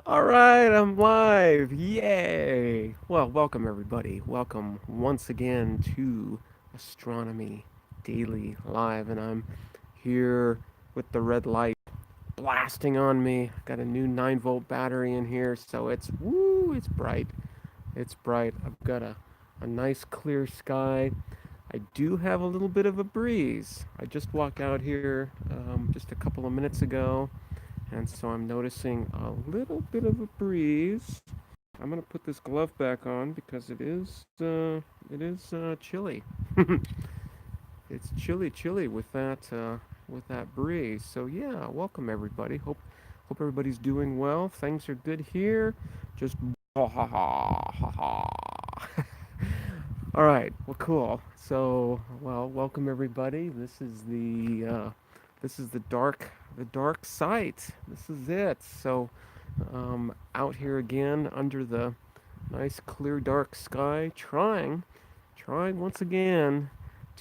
All right, I'm live. Yay! Well, welcome everybody. Welcome once again to Astronomy Daily Live, and I'm here with the red light blasting on me. Got a new 9-volt battery in here, so it's woo, it's bright. It's bright. I've got a nice clear sky. I do have a little bit of a breeze. I just walked out here just a couple of minutes ago, and so I'm noticing a little bit of a breeze. I'm gonna put this glove back on because it is chilly. It's chilly with that breeze. So yeah, welcome everybody. Hope everybody's doing well. Things are good here. Just ha ha ha ha ha. All right. Well, cool. So, well, welcome everybody. This is the dark site. This is it. So, out here again under the nice clear dark sky, trying once again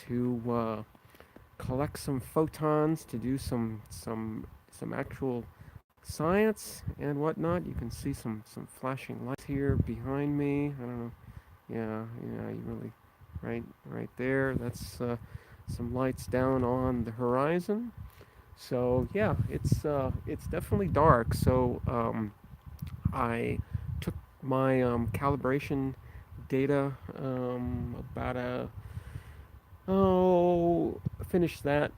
to collect some photons to do some actual science and whatnot. You can see some flashing lights here behind me. I don't know. Yeah, you really, right there. That's some lights down on the horizon. So yeah, it's definitely dark. So I took my calibration data about a finished that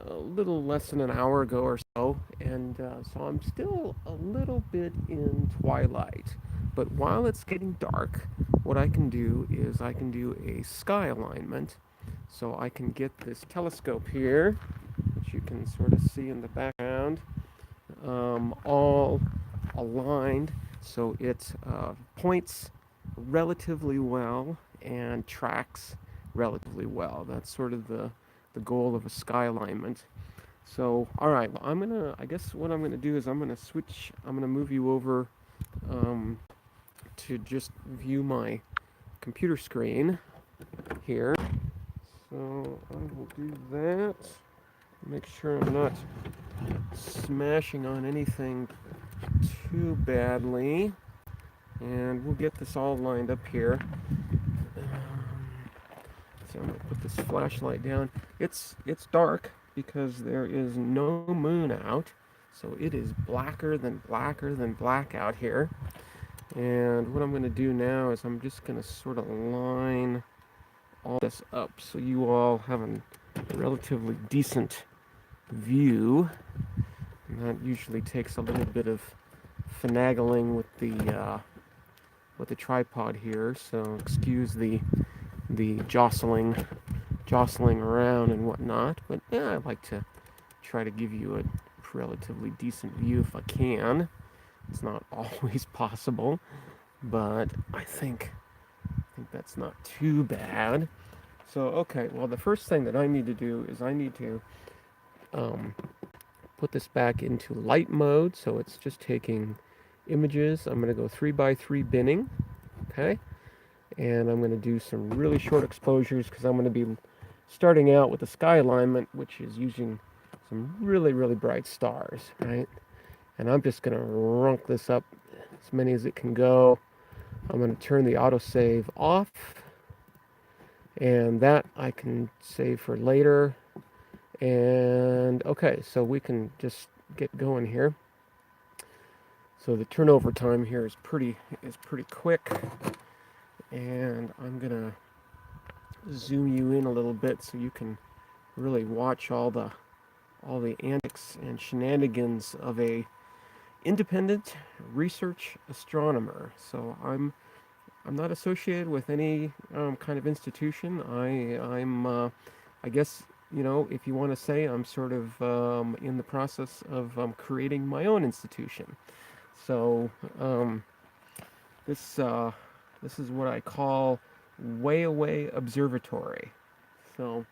a little less than an hour ago or so, and so I'm still a little bit in twilight. But while it's getting dark, what I can do is I can do a sky alignment. So I can get this telescope here, which you can sort of see in the background, all aligned so it points relatively well and tracks relatively well. That's sort of the goal of a sky alignment. So, all right, well, I guess what I'm gonna do is I'm gonna move you over um, to just view my computer screen here. So I will do that. Make sure I'm not smashing on anything too badly. And we'll get this all lined up here. So I'm gonna put this flashlight down. It's dark because there is no moon out, so it is blacker than black out here. And what I'm gonna do now is I'm just gonna sort of line all this up so you all have a relatively decent view. And that usually takes a little bit of finagling with the tripod here, so excuse the jostling around and whatnot. But yeah, I like to try to give you a relatively decent view if I can. It's not always possible, but I think that's not too bad. So okay, well the first thing that I need to do is I need to um, put this back into light mode, so it's just taking images. I'm going to go 3 by 3 binning, okay, and I'm going to do some really short exposures because I'm going to be starting out with the sky alignment, which is using some really bright stars, right? And I'm just going to runk this up as many as it can go. I'm going to turn the autosave off, and that I can save for later. And okay, so we can just get going here. So the turnover time here is pretty quick, and I'm gonna zoom you in a little bit so you can really watch all the antics and shenanigans of a independent research astronomer. So I'm not associated with any kind of institution. I guess if you want to say I'm sort of in the process of creating my own institution. So this this is what I call way away observatory. So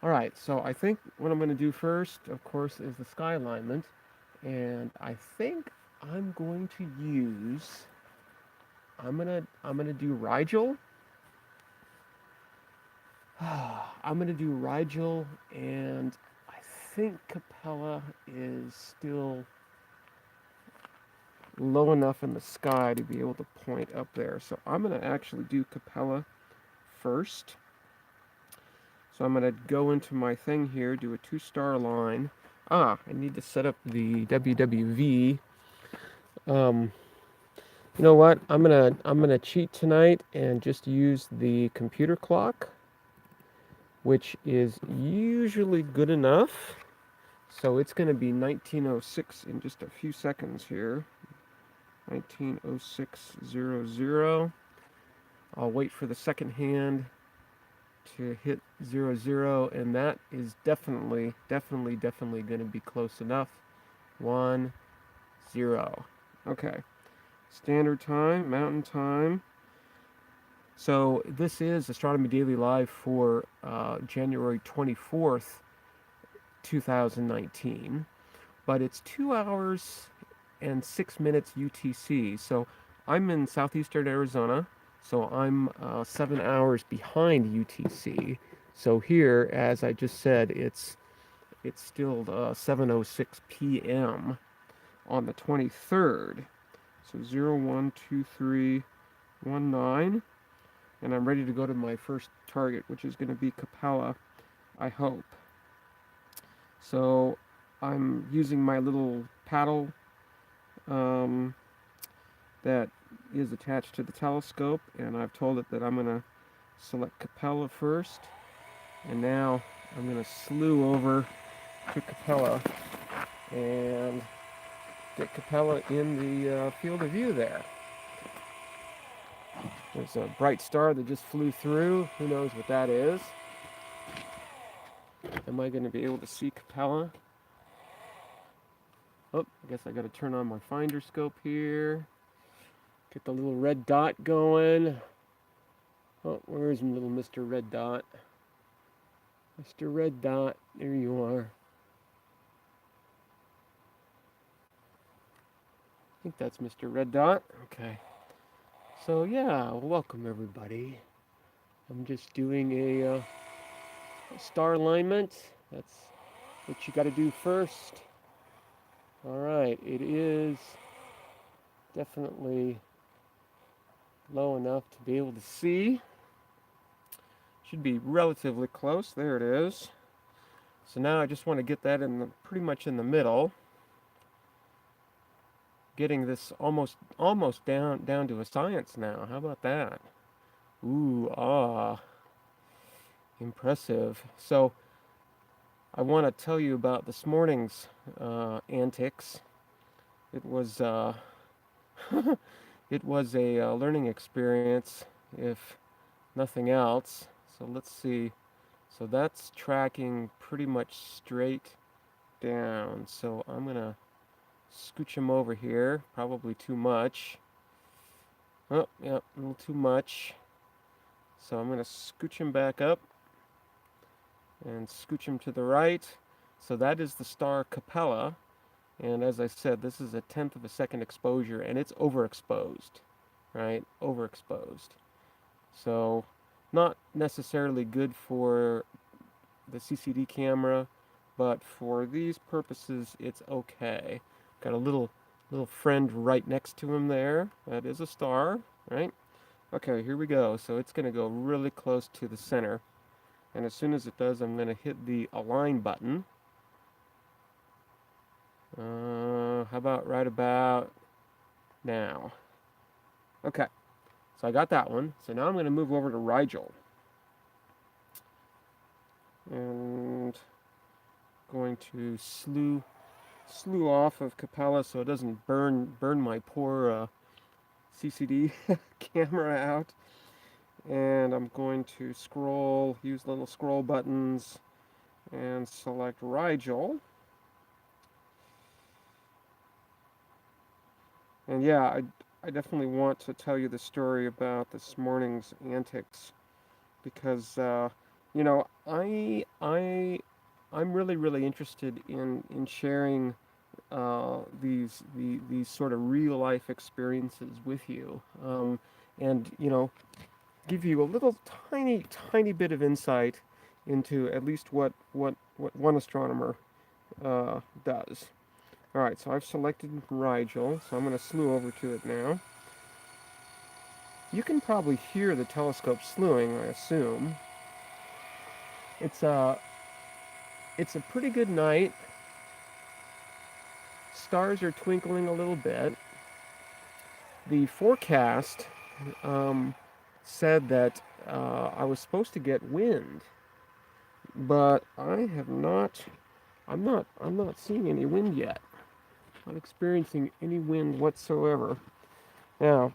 all right, so I think what I'm going to do first, of course, is the sky alignment, and I think I'm going to use I'm gonna do Rigel. I'm gonna do Rigel, and I think Capella low enough in the sky to be able to point up there. So I'm going to actually do Capella first. So I'm going to go into my thing here, do a 2-star line. I need to set up the WWV. You know what? I'm gonna cheat tonight and just use the computer clock, which is usually good enough. So it's gonna be 1906 in just a few seconds here. 190600. I'll wait for the second hand to hit 00, and that is definitely going to be close enough. 1 0. Okay. Standard time, mountain time. So this is Astronomy Daily Live for January 24th, 2019. But it's 2 hours and 6 minutes UTC. So I'm in southeastern Arizona. So I'm 7 hours behind UTC. So here, as I just said, it's still 7:06 p.m. on the 23rd. So 012319, and I'm ready to go to my first target, which is going to be Capella, I hope. So I'm using my little paddle that is attached to the telescope, and I've told it that I'm going to select Capella first, and now I'm going to slew over to Capella and get Capella in the field of view there. There's a bright star that just flew through. Who knows what that is? Am I going to be able to see Capella? Oh, I guess I got to turn on my finder scope here. Get the little red dot going. Oh, where's little Mr. Red Dot? Mr. Red Dot, there you are. I think that's Mr. Red Dot. Okay. So yeah, welcome everybody. I'm just doing a star alignment. That's what you got to do first. All right, it is definitely low enough to be able to see. Should be relatively close. There it is. So now I just want to get that in pretty much in the middle. Getting this almost down to a science now. How about that? Ooh, impressive. So I want to tell you about this morning's antics. It was it was a learning experience, if nothing else. So let's see. So that's tracking pretty much straight down. So I'm gonna scooch him over here. Probably too much. Oh, yeah, a little too much. So I'm gonna scooch him back up and scooch him to the right. So that is the star Capella. And as I said, this is a 1/10 of a second exposure, and it's overexposed, right? Overexposed. So not necessarily good for the CCD camera, but for these purposes, it's okay. Got a little friend right next to him there. That is a star, right? Okay, here we go. So it's going to go really close to the center. And as soon as it does, I'm going to hit the align button. How about right about now? Okay, so I got that one. So now I'm going to move over to Rigel. And going to slew off of Capella so it doesn't burn my poor CCD camera out. And I'm going to scroll, use little scroll buttons, and select Rigel. And yeah, I definitely want to tell you the story about this morning's antics, because you know, I'm really interested in sharing these sort of real life experiences with you, and you know, give you a little tiny bit of insight into at least what one astronomer does. Alright, so I've selected Rigel, so I'm going to slew over to it now. You can probably hear the telescope slewing, I assume. It's a pretty good night. Stars are twinkling a little bit. The forecast said that I was supposed to get wind, but I'm not seeing any wind yet. Not experiencing any wind whatsoever. Now,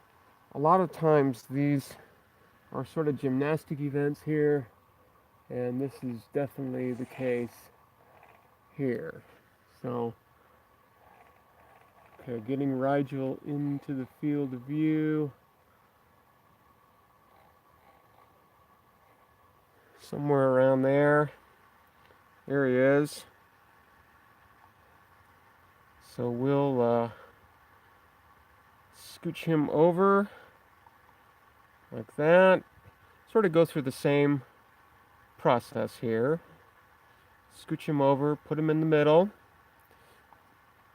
a lot of times these are sort of gymnastic events here, and this is definitely the case here. So, okay, getting Rigel into the field of view. Somewhere around there. There he is. So we'll scooch him over like that. Sort of go through the same process here. Scooch him over, put him in the middle.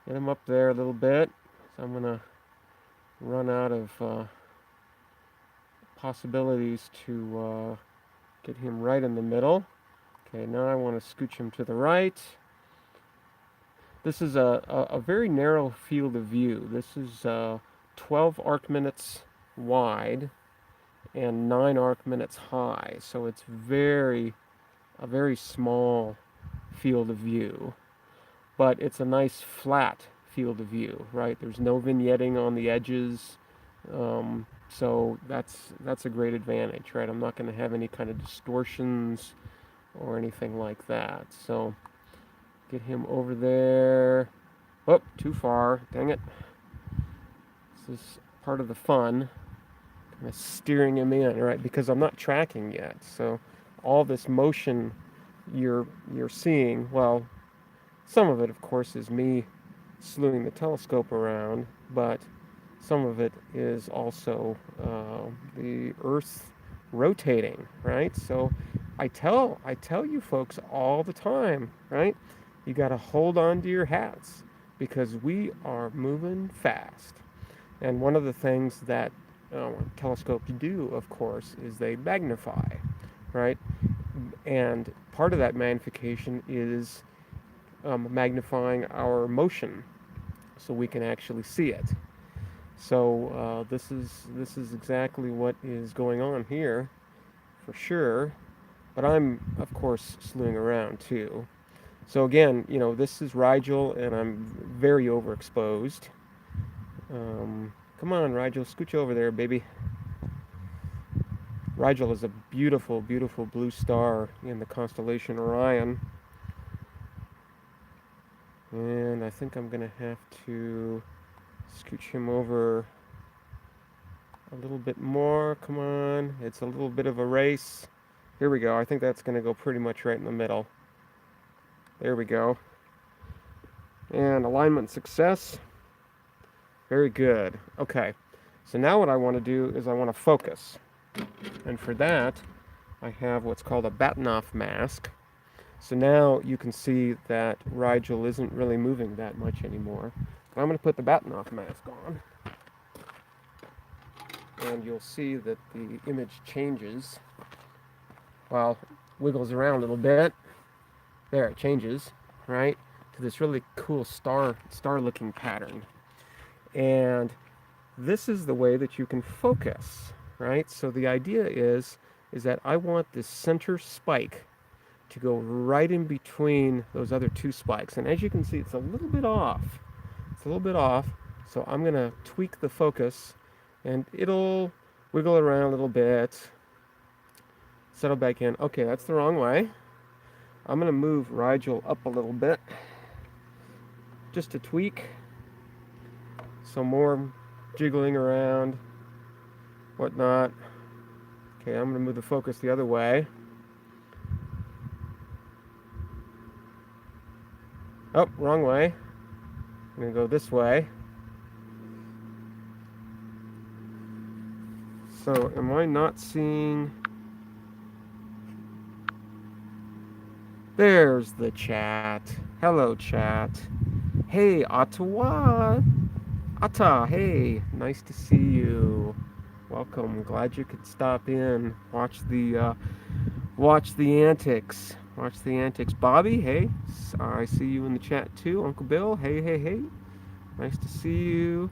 Get him up there a little bit. So I'm going to run out of possibilities to get him right in the middle. Okay, now I want to scooch him to the right. This is a very narrow field of view. This is 12 arc minutes wide and 9 arc minutes high. So it's a very small field of view. But it's a nice flat field of view, right? There's no vignetting on the edges. So that's a great advantage, right? I'm not going to have any kind of distortions or anything like that. So get him over there. Oh, too far. Dang it. This is part of the fun. Kind of steering him in, right? Because I'm not tracking yet. So all this motion you're seeing, well, some of it, of course, is me slewing the telescope around, but some of it is also the Earth rotating, right? So I tell you folks all the time, right? You got to hold on to your hats because we are moving fast. And one of the things that telescopes do, of course, is they magnify, right? And part of that magnification is magnifying our motion so we can actually see it. So this is exactly what is going on here, for sure. But I'm, of course, slewing around too. So again, this is Rigel, and I'm very overexposed. Come on, Rigel, scooch over there, baby. Rigel is a beautiful, beautiful blue star in the constellation Orion. And I think I'm going to have to scooch him over a little bit more. Come on. It's a little bit of a race. Here we go. I think that's going to go pretty much right in the middle. There we go. And alignment success. Very good. Okay. So now what I want to do is I want to focus. And for that, I have what's called a Bahtinov mask. So now you can see that Rigel isn't really moving that much anymore. But I'm going to put the Bahtinov mask on. And you'll see that the image changes. Well, wiggles around a little bit. There, it changes, right? To this really cool star-looking pattern. And this is the way that you can focus, right? So the idea is that I want this center spike to go right in between those other two spikes. And as you can see, it's a little bit off. It's a little bit off. So I'm going to tweak the focus, and it'll wiggle around a little bit, settle back in. Okay, that's the wrong way. I'm going to move Rigel up a little bit, just to tweak. Some more jiggling around, whatnot. Okay, I'm going to move the focus the other way. Oh, wrong way. I'm going to go this way. So, am I not seeing... There's the chat. Hello, chat. Hey, Ottawa. Atta, hey, nice to see you. Welcome. Glad you could stop in. Watch the antics. Watch the antics. Bobby, hey, I see you in the chat too. Uncle Bill, hey, hey, hey. Nice to see you.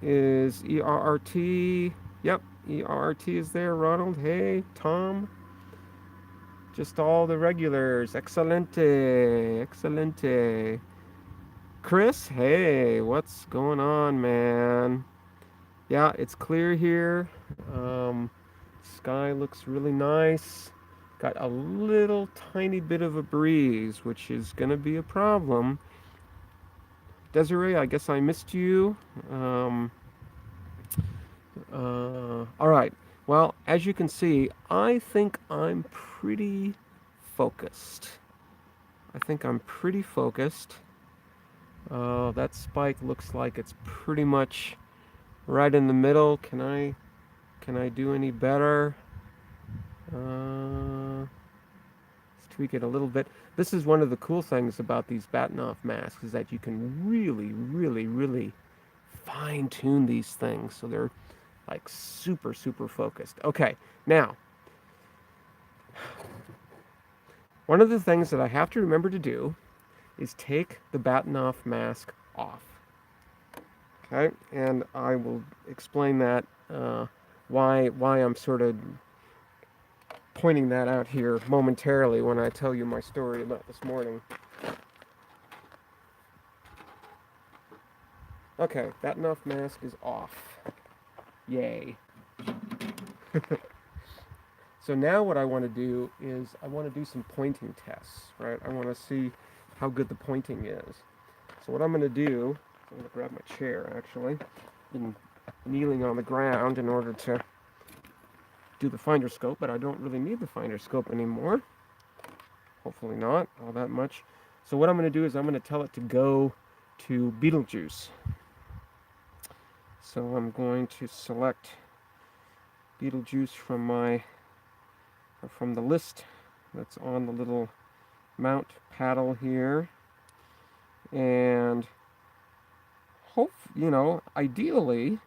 Is ERRT? Yep, ERRT is there. Ronald, hey. Tom, just all the regulars. Excelente, excelente. Chris, hey, what's going on, man? Yeah, it's clear here. Sky looks really nice. Got a little tiny bit of a breeze, which is going to be a problem. Desiree, I guess I missed you. Um, all right. Well, as you can see, I think I'm pretty focused. I think I'm pretty focused. That spike looks like it's pretty much right in the middle. Can I do any better? Let's tweak it a little bit. This is one of the cool things about these Batnoff masks is that you can really, really, really fine tune these things so they're like super, super focused. Okay, now, one of the things that I have to remember to do is take the Batnoff mask off. Okay, and I will explain that why I'm sort of pointing that out here momentarily when I tell you my story about this morning. Okay, Batnoff mask is off. Yay. So now what I want to do is I want to do some pointing tests, right? I want to see how good the pointing is. So what I'm going to do, I'm going to grab my chair actually, been kneeling on the ground in order to do the finder scope, but I don't really need the finder scope anymore. Hopefully not all that much. So what I'm going to do is I'm going to tell it to go to Betelgeuse. So I'm going to select Betelgeuse from the list that's on the little mount paddle here, and ideally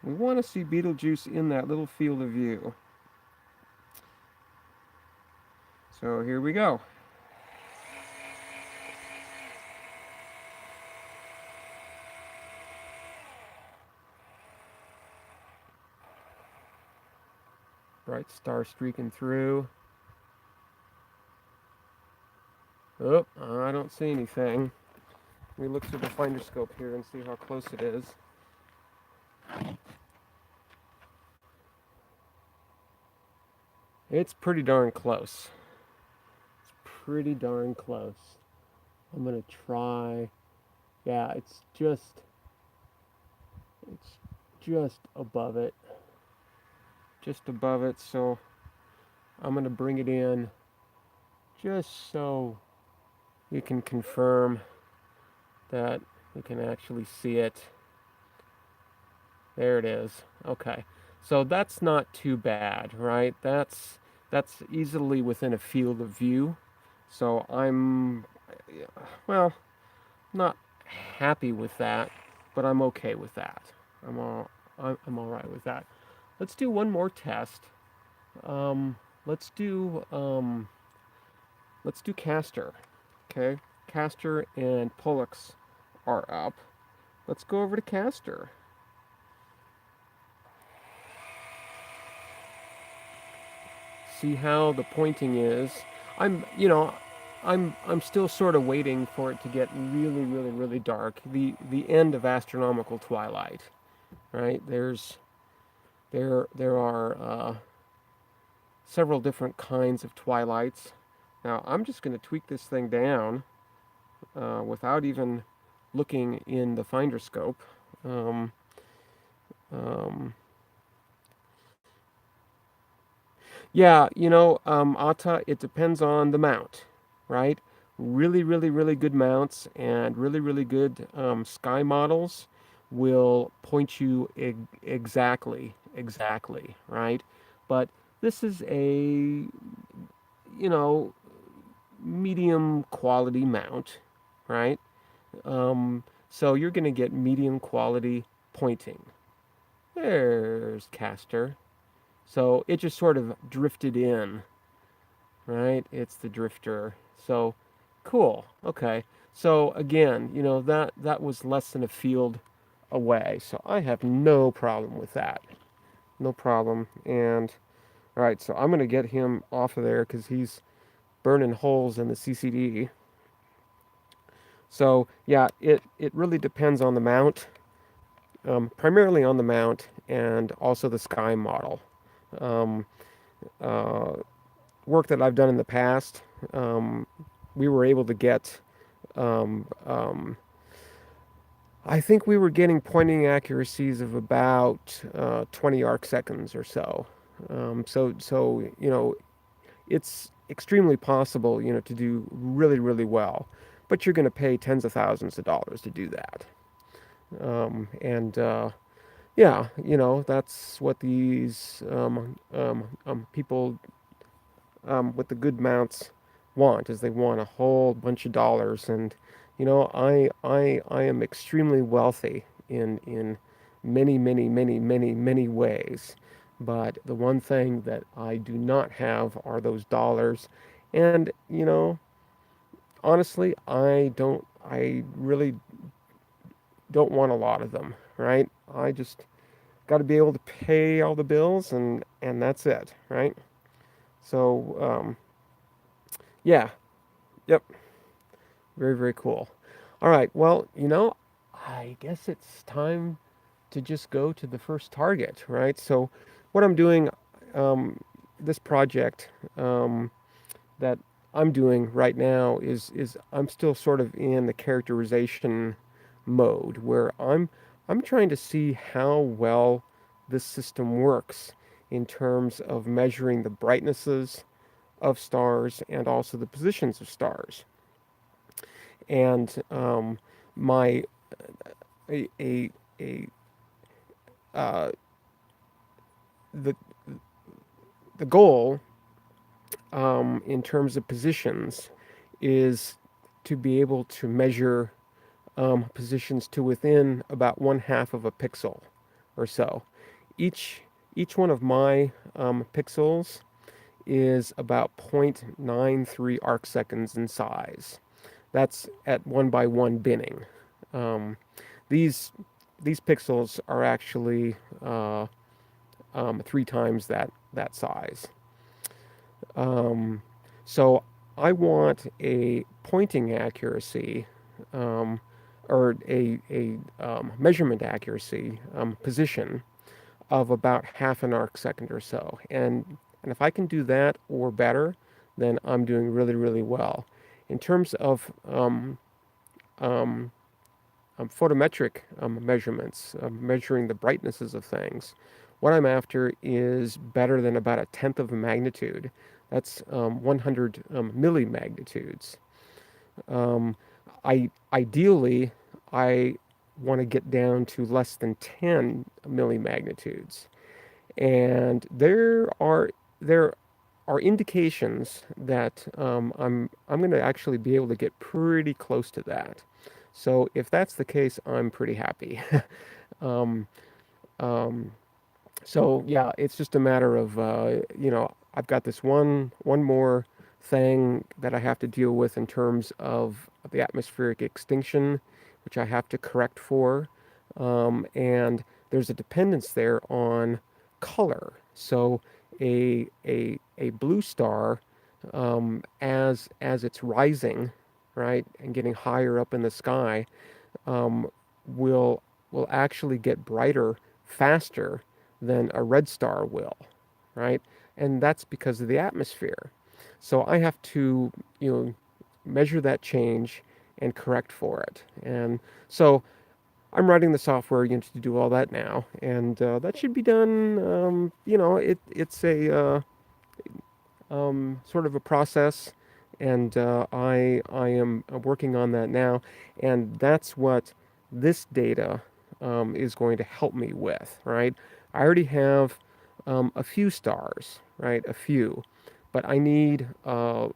we want to see Betelgeuse in that little field of view. So here we go. Bright star streaking through. Oh, I don't see anything. Let me look through the finder scope here and see how close it is. It's pretty darn close. It's pretty darn close. I'm gonna try. Yeah, it's just above it. Just above it, so I'm gonna bring it in just so you can confirm that you can actually see it. There it is. Okay. So that's not too bad, right? That's easily within a field of view. So I'm well, not happy with that, but I'm okay with that. I'm all right with that. Let's do one more test. Um, let's do Castor. Okay, Castor and Pollux are up. Let's go over to Castor. See how the pointing is. I'm, you know, I'm still sort of waiting for it to get really, really, really dark. The end of astronomical twilight, right? There are several different kinds of twilights. Now I'm just going to tweak this thing down without even looking in the finder scope. Um, um, Yeah, Atta, it depends on the mount, right? Really, really, really good mounts and really, really good sky models will point you exactly, right? But this is a, you know, medium quality mount, right? So you're going to get medium quality pointing. There's Castor. So it just sort of drifted in, right? It's the drifter. So cool. Okay. So again, that was less than a field away. So I have no problem with that. No problem. And all right, so I'm going to get him off of there because he's burning holes in the CCD. So yeah, it really depends on the mount, primarily on the mount and also the sky model. Um, uh, Work that I've done in the past, um, we were able to get, um, um, I think we were getting pointing accuracies of about 20 arc seconds or so. So it's extremely possible, to do really, really well, but you're going to pay tens of thousands of dollars to do that. And Yeah, that's what these people with the good mounts want, is they want a whole bunch of dollars. And I am extremely wealthy in many, many, many, many, many ways. But the one thing that I do not have are those dollars. And honestly, I really don't want a lot of them, right? I just got to be able to pay all the bills, and that's it, right? So yeah, yep, very, very cool. All right, well, I guess it's time to just go to the first target, right? So what I'm doing, um, this project, that I'm doing right now is I'm still sort of in the characterization mode where I'm trying to see how well this system works in terms of measuring the brightnesses of stars and also the positions of stars. And my a a uh, the the goal, in terms of positions, is to be able to measure positions to within about one half of a pixel or so. Each each one of my pixels is about 0.93 arc seconds in size. That's at 1 by 1 binning. Um, these these pixels are actually 3 times that size. Um, so I want a pointing accuracy, um, or a measurement accuracy, position of about half an arc second or so. And if I can do that or better, then I'm doing really, really well. In terms of um, photometric measurements, measuring the brightnesses of things, what I'm after is better than about a tenth of a magnitude. That's 100 millimagnitudes. Um, Ideally, I want to get down to less than 10 millimagnitudes. And there are indications that I'm going to actually be able to get pretty close to that. So if that's the case, I'm pretty happy. um, um, so yeah, it's just a matter of I've got this one more thing that I have to deal with in terms of the atmospheric extinction, which I have to correct for, and there's a dependence there on color. So a blue star, as it's rising, right, and getting higher up in the sky, um, will will actually get brighter faster than a red star will, right? And that's because of the atmosphere. So I have to, measure that change and correct for it. And so I'm writing the software, to do all that now, and that should be done. It's a sort of a process, and I am working on that now, and that's what this data is going to help me with, right? I already have a few stars, right? A few, but I need a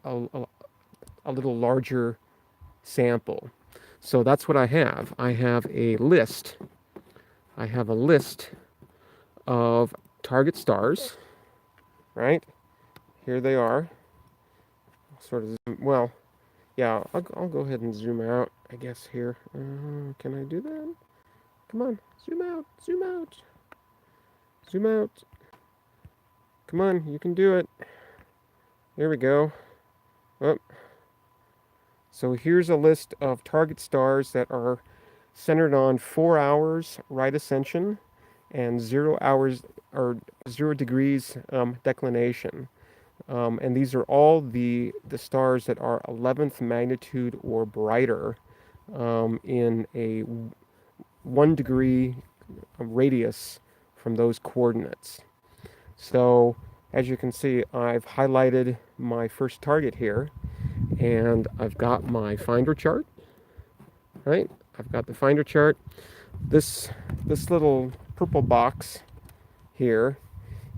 little larger sample. So that's what I have. I have a list. I have a list of target stars, right? Here they are. Sort of, well, yeah, I'll go ahead and zoom out, I guess, here. Can I do that? Come on, zoom out, zoom out, zoom out. Come on, you can do it. There we go. Oh. So here's a list of target stars that are centered on 4 hours right ascension and 0 hours or 0 degrees declination. And these are all the stars that are 11th magnitude or brighter in a 1 degree radius from those coordinates. So as you can see, I've highlighted my first target here, and I've got my finder chart, right? I've got the finder chart. This little purple box here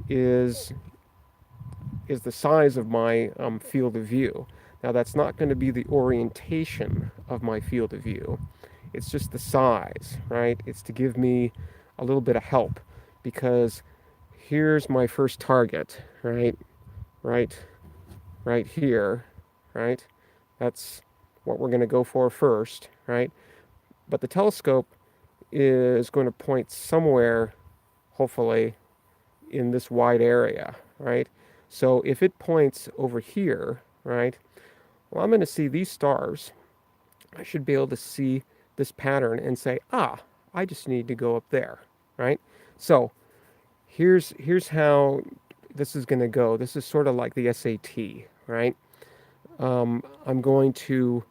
is the size of my field of view. Now that's not going to be the orientation of my field of view. It's just the size, right? It's to give me a little bit of help, because here's my first target, right? Right here, right? That's what we're going to go for first, right? But the telescope is going to point somewhere, hopefully, in this wide area, right? So if it points over here, right, well, I'm going to see these stars. I should be able to see this pattern and say, ah, I just need to go up there, right? So here's how this is going to go. This is sort of like the SAT, right? I'm going to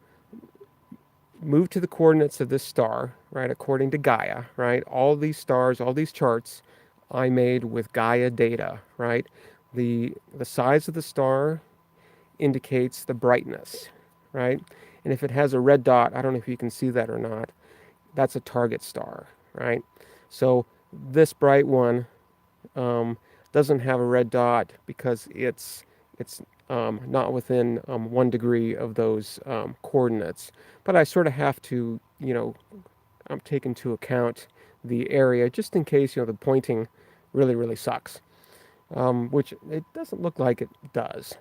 move to the coordinates of this star, right, according to Gaia, right? All these stars, all these charts I made with Gaia data, right? The size of the star indicates the brightness, right? And if it has a red dot, I don't know if you can see that or not, that's a target star, right? So this bright one doesn't have a red dot because it's not within 1 degree of those coordinates. But I sort of have to, take into account the area just in case, the pointing really, really sucks, which it doesn't look like it does.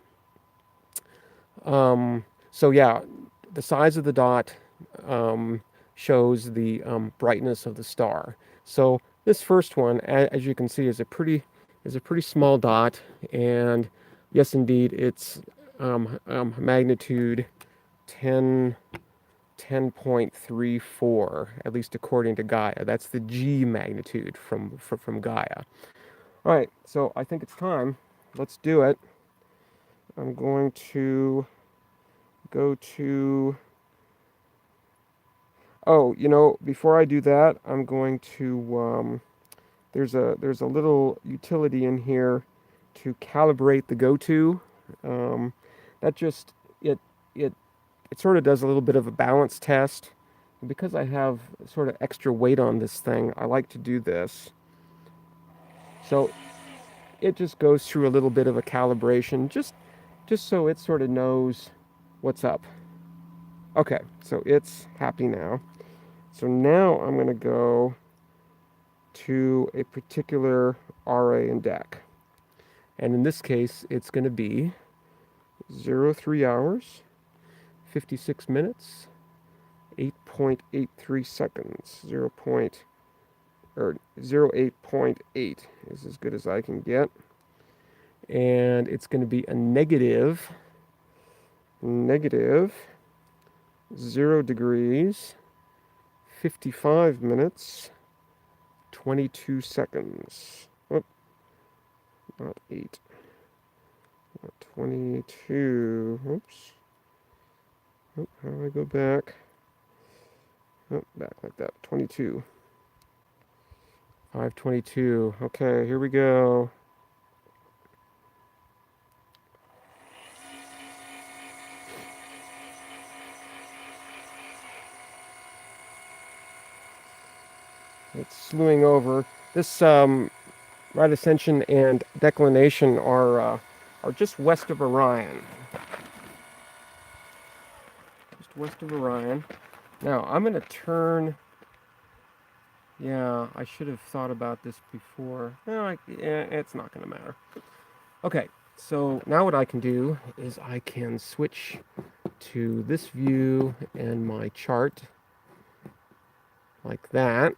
So yeah, the size of the dot shows the brightness of the star. So this first one, as you can see, is a pretty small dot, and yes, indeed, it's magnitude 10.34, at least according to Gaia. That's the G magnitude from Gaia. All right, so I think it's time. Let's do it. I'm going to go to... Oh, before I do that, I'm going to... there's a little utility in here to calibrate the go-to. That just it sort of does a little bit of a balance test. Because I have sort of extra weight on this thing, I like to do this. So it just goes through a little bit of a calibration, just so it sort of knows what's up. Okay, so it's happy now. So now I'm going to go to a particular RA and deck. And in this case, it's going to be 03 hours, 56 minutes, 8.83 seconds. 08.8 is as good as I can get. And it's going to be a negative 0 degrees, 55 minutes, 22 seconds. Oh, not 8. Not 22. Oops. Oh, how do I go back? Oh, back like that. 22. 5:22. Okay, here we go. It's slewing over. This right ascension and declination are just west of Orion. Just west of Orion. Now I'm going to turn. Yeah, I should have thought about this before. No, it's not going to matter. Okay, so now what I can do is I can switch to this view and my chart like that.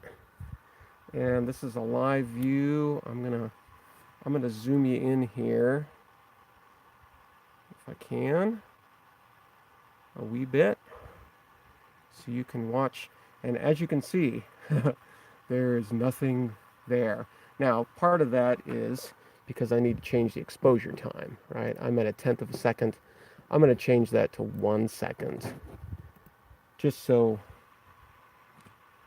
And this is a live view. I'm gonna zoom you in here if I can a wee bit so you can watch. And as you can see, there is nothing there. Now, part of that is because I need to change the exposure time, right? I'm at 1/10 of a second. I'm going to change that to 1 second, just so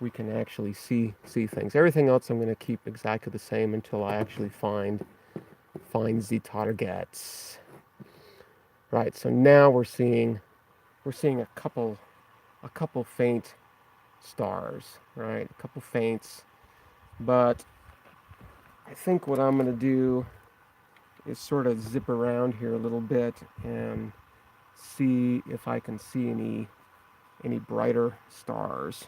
we can actually see things. Everything else I'm going to keep exactly the same until I actually find the targets. Right. So now we're seeing a couple faint stars, right? A couple faints, but I think what I'm going to do is sort of zip around here a little bit and see if I can see any brighter stars.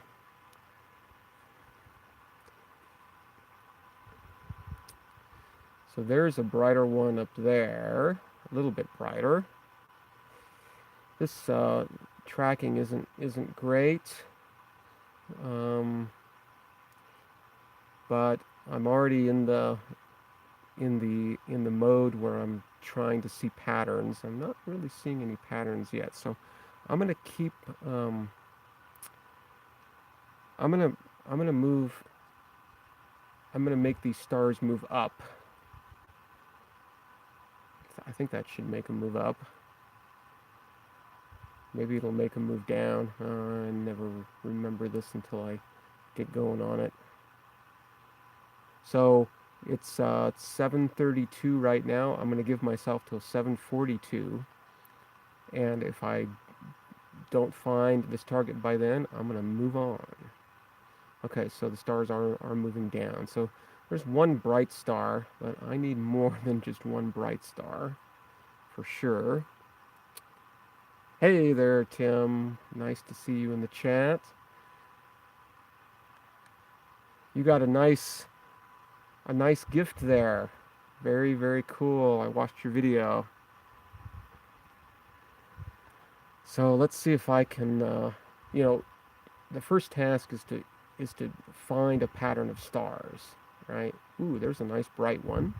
So there's a brighter one up there, a little bit brighter. This tracking isn't great, but I'm already in the mode where I'm trying to see patterns. I'm not really seeing any patterns yet, so I'm gonna keep. I'm gonna move. I'm gonna make these stars move up. I think that should make them move up. Maybe it'll make them move down. I never remember this until I get going on it. So it's 7:32 right now. I'm going to give myself till 7:42. And if I don't find this target by then, I'm going to move on. Okay, so the stars are moving down. So there's one bright star, but I need more than just one bright star, for sure. Hey there, Tim. Nice to see you in the chat. You got a nice gift there. Very, very cool. I watched your video. So let's see if I can, the first task is to find a pattern of stars, right? Ooh, there's a nice bright one.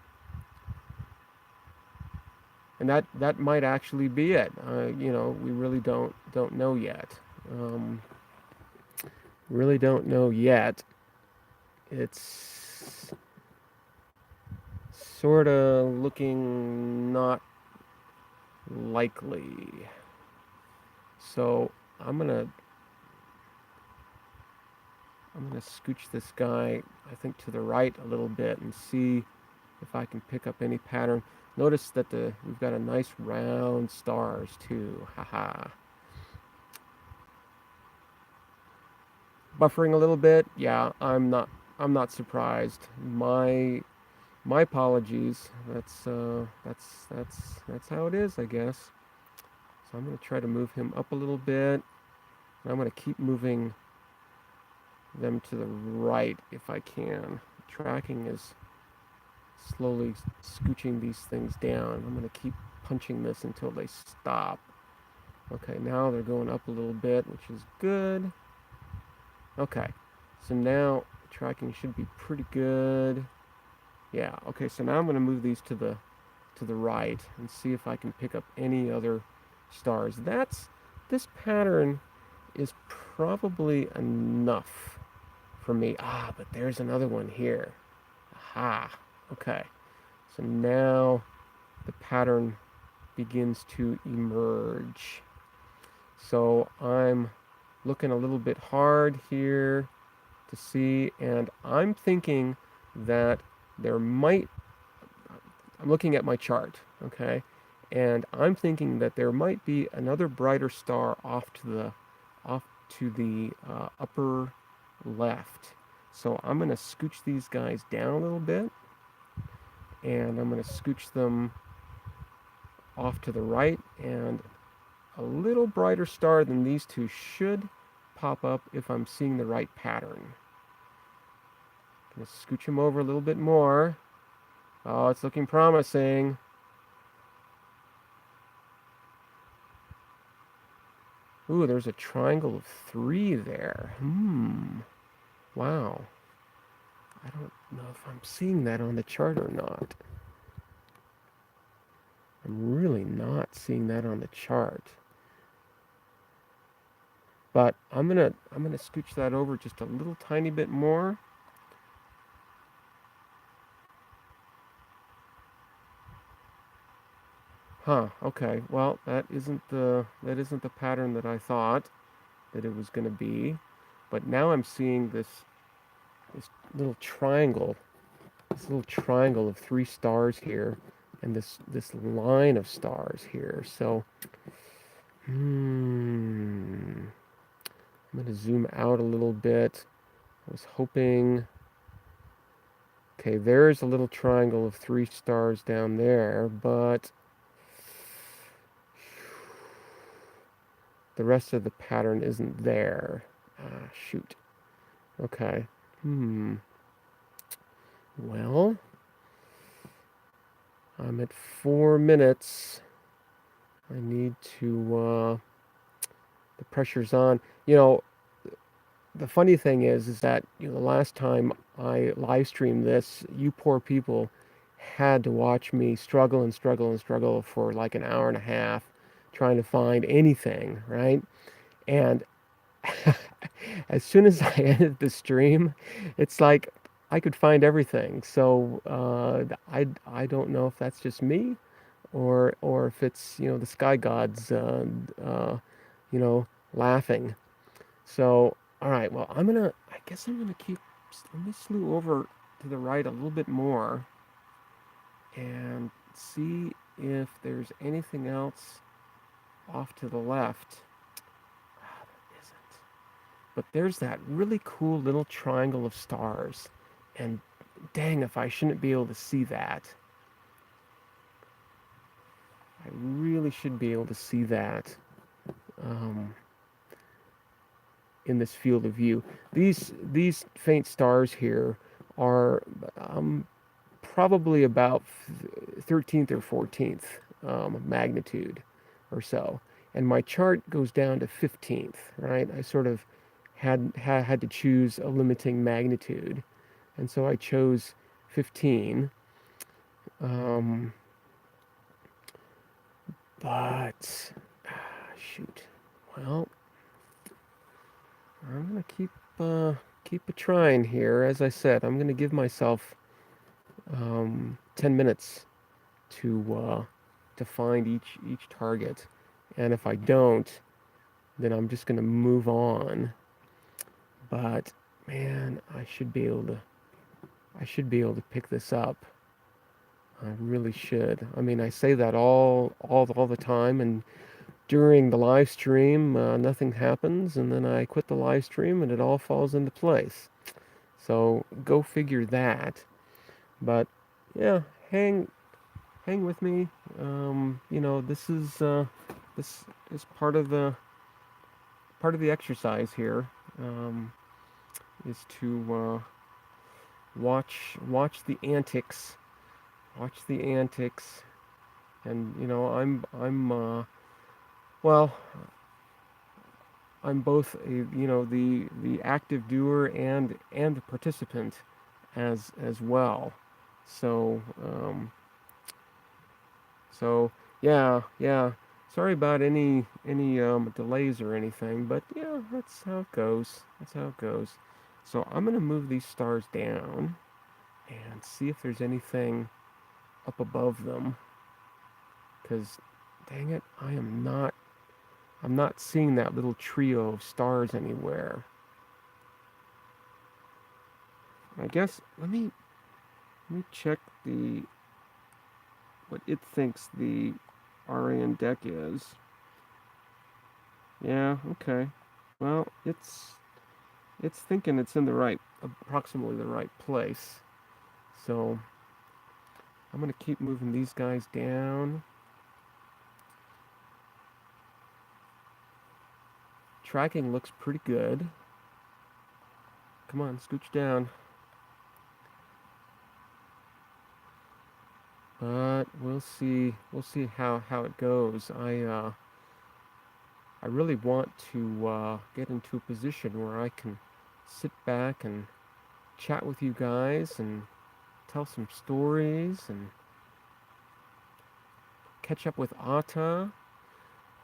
And that might actually be it. We really don't know yet. Really don't know yet. It's sort of looking not likely. So I'm gonna scooch this guy, I think, to the right a little bit and see if I can pick up any pattern. Notice that we've got a nice round stars too. Haha. Buffering a little bit. Yeah, I'm not surprised. My apologies. That's how it is, I guess. So I'm going to try to move him up a little bit. And I'm going to keep moving them to the right if I can. Tracking is slowly scooching these things down. I'm going to keep punching this until they stop. Okay, now they're going up a little bit, which is good. Okay, so now tracking should be pretty good. Yeah, okay, so now I'm going to move these to the right and see if I can pick up any other stars. This pattern is probably enough for me. Ah, but there's another one here. Aha. Okay. So now the pattern begins to emerge. So I'm looking a little bit hard here to see, and I'm thinking that I'm looking at my chart, okay? And I'm thinking that there might be another brighter star off to the upper left. So I'm going to scooch these guys down a little bit, and I'm going to scooch them off to the right, and a little brighter star than these two should pop up if I'm seeing the right pattern. Gonna scooch him over a little bit more. Oh, it's looking promising. Ooh, there's a triangle of 3 there. Wow. I don't know if I'm seeing that on the chart or not. I'm really not seeing that on the chart. But I'm gonna scooch that over just a little tiny bit more. Huh, okay. Well, that isn't the pattern that I thought that it was gonna be. But now I'm seeing this little triangle, this little triangle of 3 stars here, and this line of stars here. So, I'm gonna zoom out a little bit. I was hoping. Okay, there's a little triangle of 3 stars down there, but the rest of the pattern isn't there. Ah, shoot. Okay. Well, I'm at 4 minutes. I need to, the pressure's on. You know, the funny thing is that, the last time I live streamed this, you poor people had to watch me struggle and struggle and struggle for like an hour and a half trying to find anything, right? And as soon as I ended the stream, it's like I could find everything. So I don't know if that's just me, or if it's the sky gods you know laughing. So all right, well I guess I'm gonna keep. Let me slew over to the right a little bit more and see if there's anything else off to the left. Ah, there isn't. But there's that really cool little triangle of stars. And dang, if I shouldn't be able to see that. I really should be able to see that um, in this field of view. These faint stars here are probably about 13th or 14th magnitude or so. And my chart goes down to 15th, right? I sort of had to choose a limiting magnitude. And so I chose 15. Um, but, shoot. Well, I'm going to keep a trying here. As I said, I'm going to give myself 10 minutes to find each target. And if I don't, then I'm just going to move on. But man, I should be able to pick this up. I really should. I mean, I say that all the time, and during the live stream, nothing happens, and then I quit the live stream, and it all falls into place. So go figure that. But yeah, hang with me. This is part of the exercise here. Is to watch the antics, and well, I'm both the active doer and the participant as well. So yeah. Sorry about any delays or anything, but yeah, that's how it goes. So I'm gonna move these stars down and see if there's anything up above them. Because dang it, I'm not seeing that little trio of stars anywhere. I guess let me check what it thinks the RAN deck is. Yeah, okay. Well, it's thinking it's in approximately the right place. So I'm gonna keep moving these guys down. tracking looks pretty good. Come on, scooch down. But we'll see. We'll see how it goes. I really want to get into a position where I can sit back and chat with you guys and tell some stories and catch up with Ata.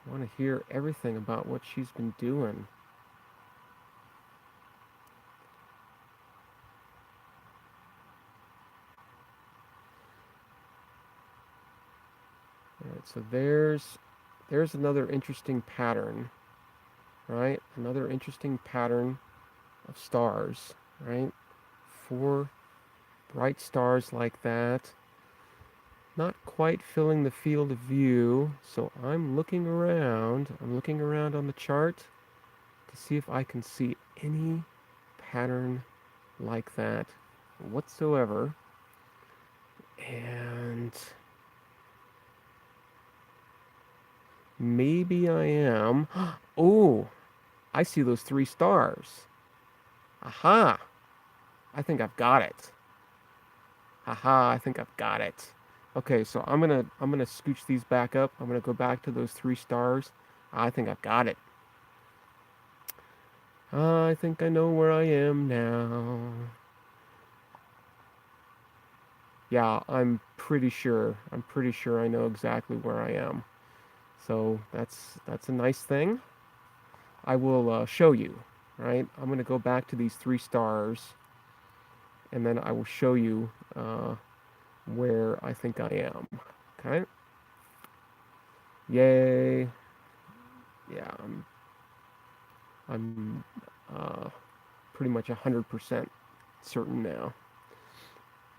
I want to hear everything about what she's been doing. All right, so there's another interesting pattern, right? Another interesting pattern of stars, right? 4 bright stars like that. Not quite filling the field of view, so I'm looking around. I'm looking around on the chart to see if I can see any pattern like that whatsoever. And maybe I am. Oh, I see those 3 stars. Aha! I think I've got it. Aha, I think I've got it. Okay, so I'm gonna scooch these back up. I'm gonna go back to those 3 stars. I think I've got it. I think I know where I am now. Yeah, I'm pretty sure. I'm pretty sure I know exactly where I am. So that's a nice thing. I will show you, right? I'm gonna go back to these 3 stars, and then I will show you where I think I am. Okay? Yay! Yeah, I'm pretty much 100% certain now.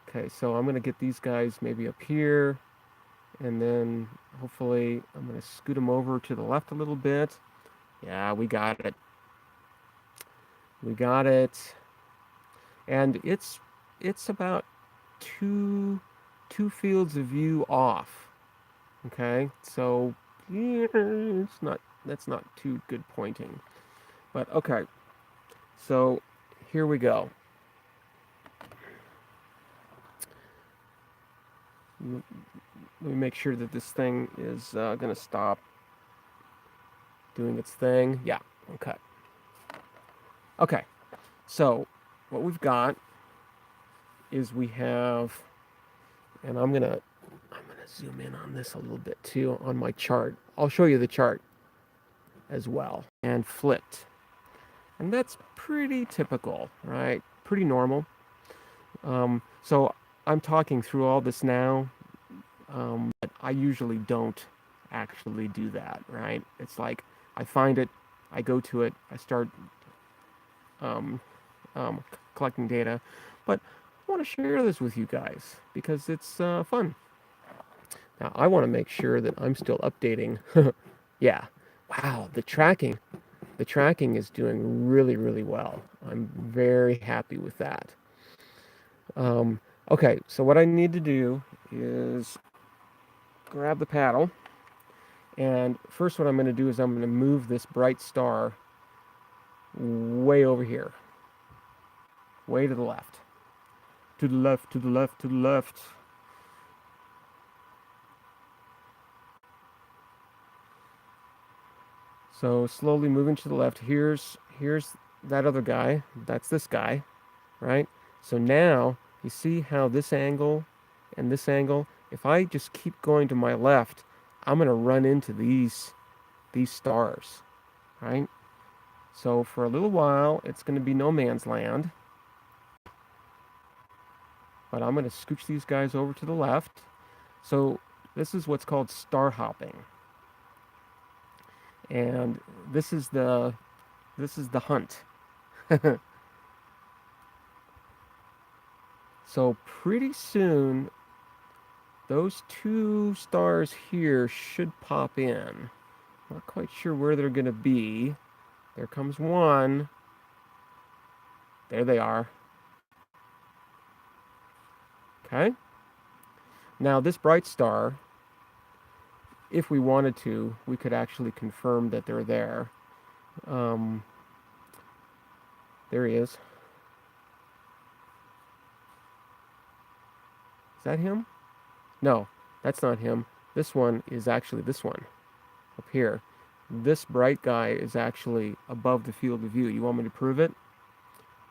Okay, so I'm gonna get these guys maybe up here, and then hopefully I'm gonna scoot them over to the left a little bit. Yeah, we got it. We got it. And it's about two fields of view off. Okay, so yeah, that's not too good pointing. But okay, so here we go. Let me make sure that this thing is gonna stop doing its thing. Yeah, okay. Okay, so what we've got is we have, and I'm gonna zoom in on this a little bit too on my chart. I'll show you the chart as well. And flipped. And that's pretty typical, right? Pretty normal. So I'm talking through all this now, but I usually don't actually do that, right? It's like I find it, I go to it, I start um, collecting data, but I want to share this with you guys because it's fun. Now I want to make sure that I'm still updating. Yeah, wow, the tracking is doing really, really well. I'm very happy with that. Okay, so what I need to do is grab the paddle, and first what I'm going to do is I'm going to move this bright star way over here, way to the left, to the left, to the left, to the left. So slowly moving to the left. Here's that other guy. That's this guy, right? So now you see how this angle and this angle, if I just keep going to my left, I'm going to run into these stars, right? So for a little while, it's going to be no man's land. But I'm going to scooch these guys over to the left. So this is what's called star hopping. And this is the hunt. So pretty soon, those 2 stars here should pop in. Not quite sure where they're going to be. There comes one. There they are. Okay. Now this bright star, if we wanted to, we could actually confirm that they're there. Um, there he is. Is that him? No, that's not him. This one is actually this one up here. This bright guy is actually above the field of view. You want me to prove it?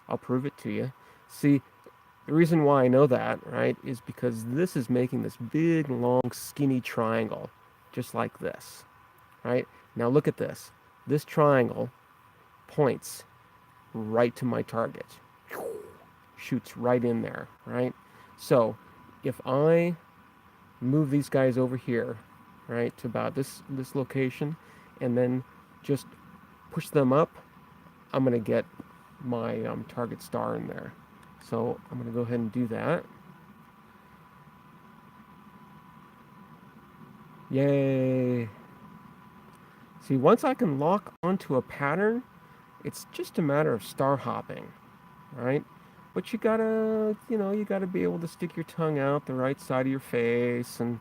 I'll prove it to you. See, the reason why I know that, right, is because this is making this big, long, skinny triangle, just like this, right? Now look at this. This triangle points right to my target. Shoots right in there, right? So if I move these guys over here, right, to about this location, and then just push them up, I'm gonna get my target star in there. So I'm gonna go ahead and do that. Yay! See, once I can lock onto a pattern, it's just a matter of star hopping, right? But you gotta be able to stick your tongue out the right side of your face and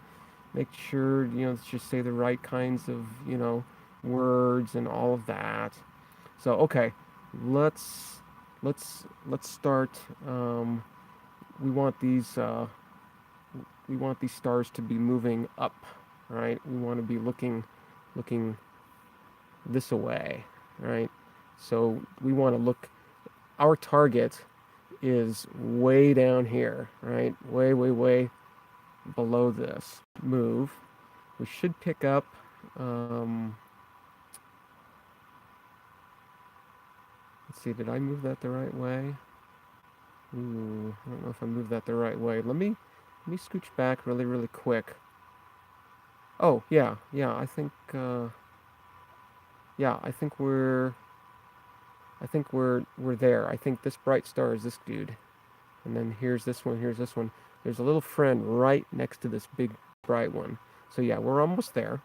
make sure, just say the right kinds of, words and all of that. So, okay, let's let's start. We want these stars to be moving up, right? We want to be looking this away, right? So we want to look. Our target is way down here, right? Way, way, way below this. Move. We should pick up. Um, let's see. Did I move that the right way? Ooh, I don't know if I moved that the right way. Let me scooch back really, really quick. Oh, yeah, yeah. Yeah. I think we're there. I think this bright star is this dude, and then here's this one. Here's this one. There's a little friend right next to this big bright one. So yeah, we're almost there.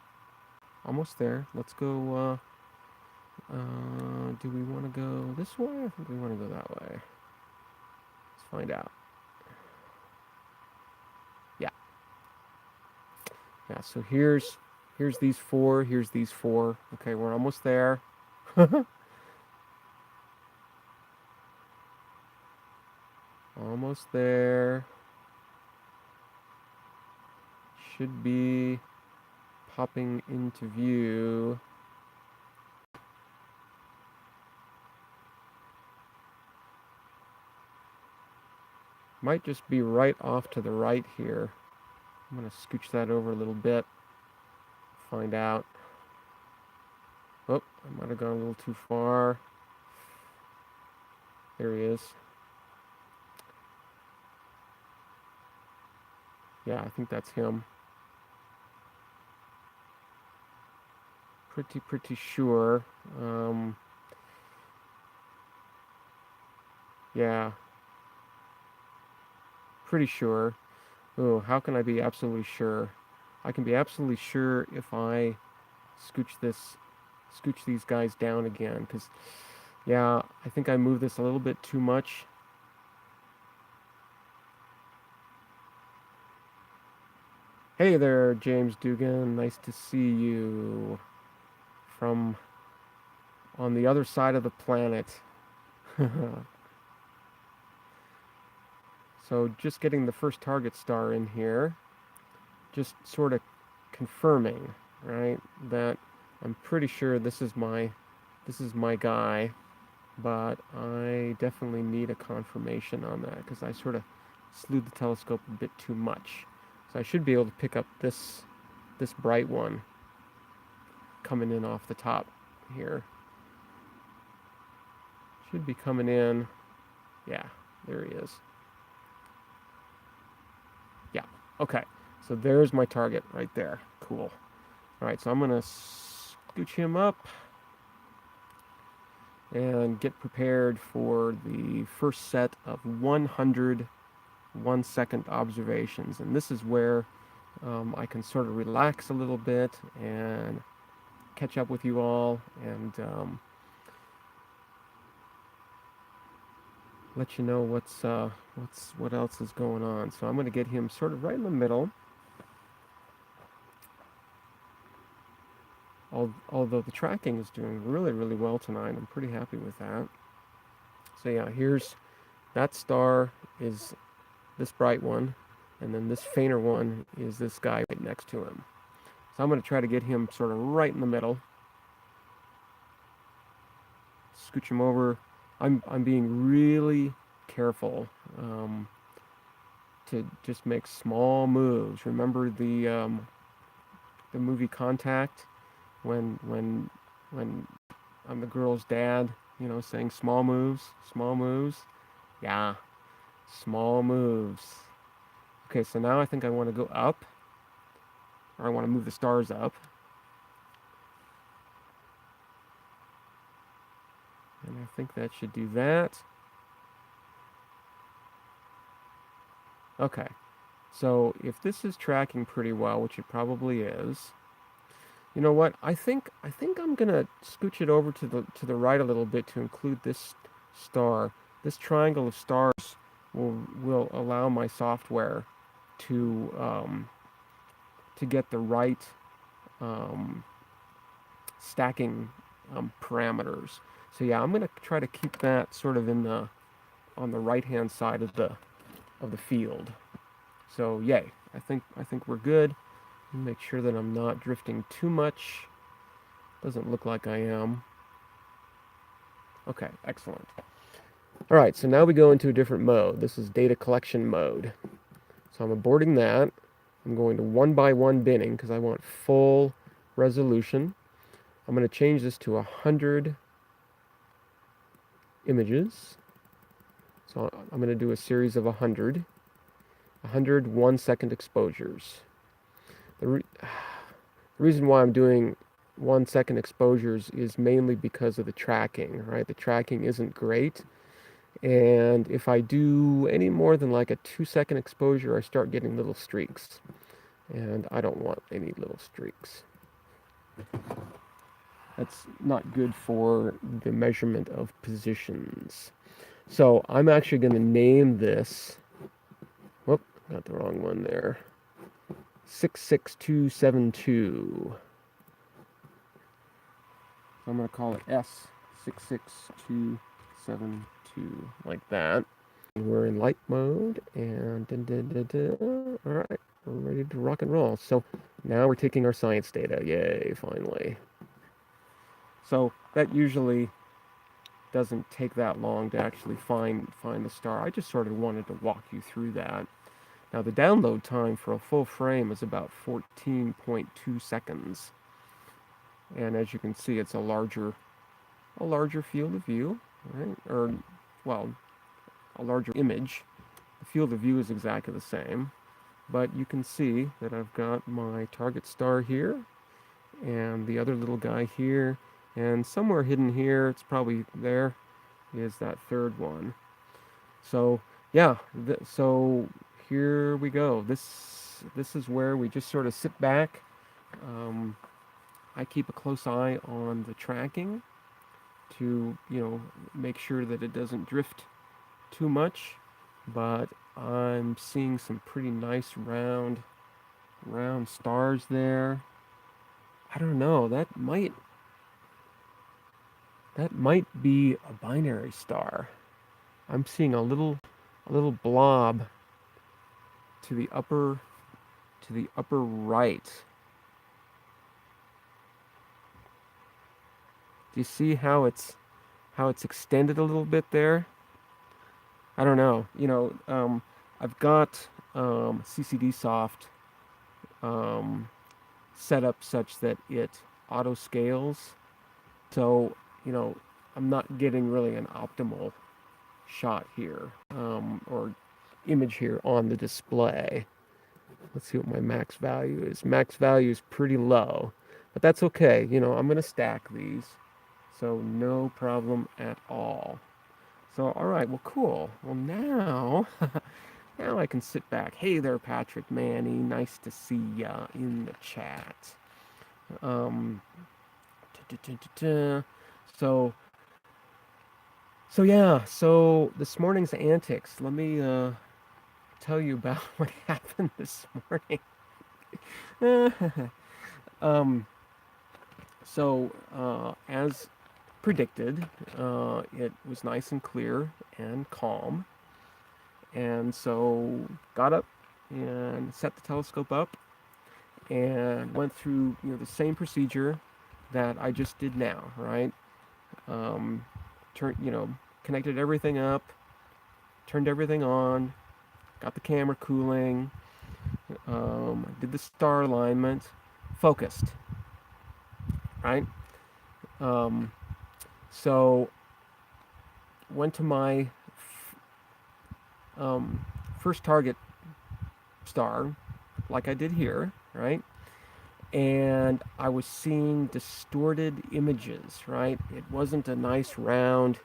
Almost there. Let's go. Do we want to go this way? I think we want to go that way. Let's find out. Yeah. Yeah. So here's these four. Here's these four. Okay, we're almost there. Almost there. Should be popping into view. Might just be right off to the right here. I'm going to scooch that over a little bit. Find out. Oh, I might have gone a little too far. There he is. Yeah, I think that's him. Pretty sure. Yeah, pretty sure. Oh, how can I be absolutely sure? I can be absolutely sure if I scooch these guys down again, because, yeah, I think I moved this a little bit too much. Hey there, James Dugan. Nice to see you from on the other side of the planet. So just getting the first target star in here, just sort of confirming, right, that I'm pretty sure this is my guy, but I definitely need a confirmation on that because I sort of slewed the telescope a bit too much. So I should be able to pick up this bright one coming in off the top here. Should be coming in. Yeah, there he is. Yeah, okay. So there's my target right there. Cool. All right, so I'm going to scooch him up and get prepared for the first set of 100 1-second observations. And this is where I can sort of relax a little bit and catch up with you all and let you know what else is going on. So I'm going to get him sort of right in the middle. although the tracking is doing really, really well tonight. I'm pretty happy with that. So yeah, here's that star is this bright one, and then this fainter one is this guy right next to him. So I'm going to try to get him sort of right in the middle. Scooch him over. I'm being really careful to just make small moves. Remember the movie Contact when I'm the girl's dad, you know, saying small moves, small moves. Yeah, small moves. Okay, so now I think I want to go up, or I want to move the stars up. And I think that should do that. Okay, so if this is tracking pretty well, which it probably is, you know what? I think I'm gonna scooch it over to the right a little bit to include this star. This triangle of stars will allow my software to get the right um, stacking parameters. So yeah, I'm gonna try to keep that sort of in the on the right hand side of the field. So yay, I think we're good. Make sure that I'm not drifting too much. Doesn't look like I am. Okay, excellent. All right, so now we go into a different mode. This is data collection mode. So I'm aborting that. I'm going to one by one binning because I want full resolution. I'm going to change this to 100 images. So I'm going to do a series of 100 1-second exposures. The reason why I'm doing 1-second exposures is mainly because of the tracking, right? The tracking isn't great. And if I do any more than like a 2-second exposure, I start getting little streaks. And I don't want any little streaks. That's not good for the measurement of positions. So I'm actually going to name this, whoop, got the wrong one there, 66272. So I'm going to call it S66272, like that. We're in light mode, and all right, we're ready to rock and roll. So now we're taking our science data. Yay, finally. So that usually doesn't take that long to actually find the star. I just sort of wanted to walk you through that. Now the download time for a full frame is about 14.2 seconds. And as you can see, it's a larger field of view, right? Or, well, a larger image. The field of view is exactly the same, but you can see that I've got my target star here, and the other little guy here, and somewhere hidden here, it's probably there, is that third one. So yeah, so here we go. This is where we just sort of sit back. I keep a close eye on the tracking to, you know, make sure that it doesn't drift too much, but I'm seeing some pretty nice round stars there. I don't know, that might be a binary star. I'm seeing a little blob to the upper right. Do you see how it's extended a little bit there? I don't know. You know, I've got CCD Soft set up such that it auto scales. So, you know, I'm not getting really an optimal shot here, or image here on the display. Let's see what my max value is. Max value is pretty low, but that's okay. You know, I'm going to stack these, so no problem at all. So, all right, well, cool. Well, now, now I can sit back. Hey there, Patrick Manny. Nice to see ya in the chat. Um, so, yeah. So this morning's antics. Let me tell you about what happened this morning. um, So, as predicted, it was nice and clear and calm. And so, got up and set the telescope up and went through the same procedure that I just did now, right? Um, turn connected everything up, turned everything on, got the camera cooling, did the star alignment, focused, right? Um, so went to my um, first target star, like I did here, right? And I was seeing distorted images, right? It wasn't a nice round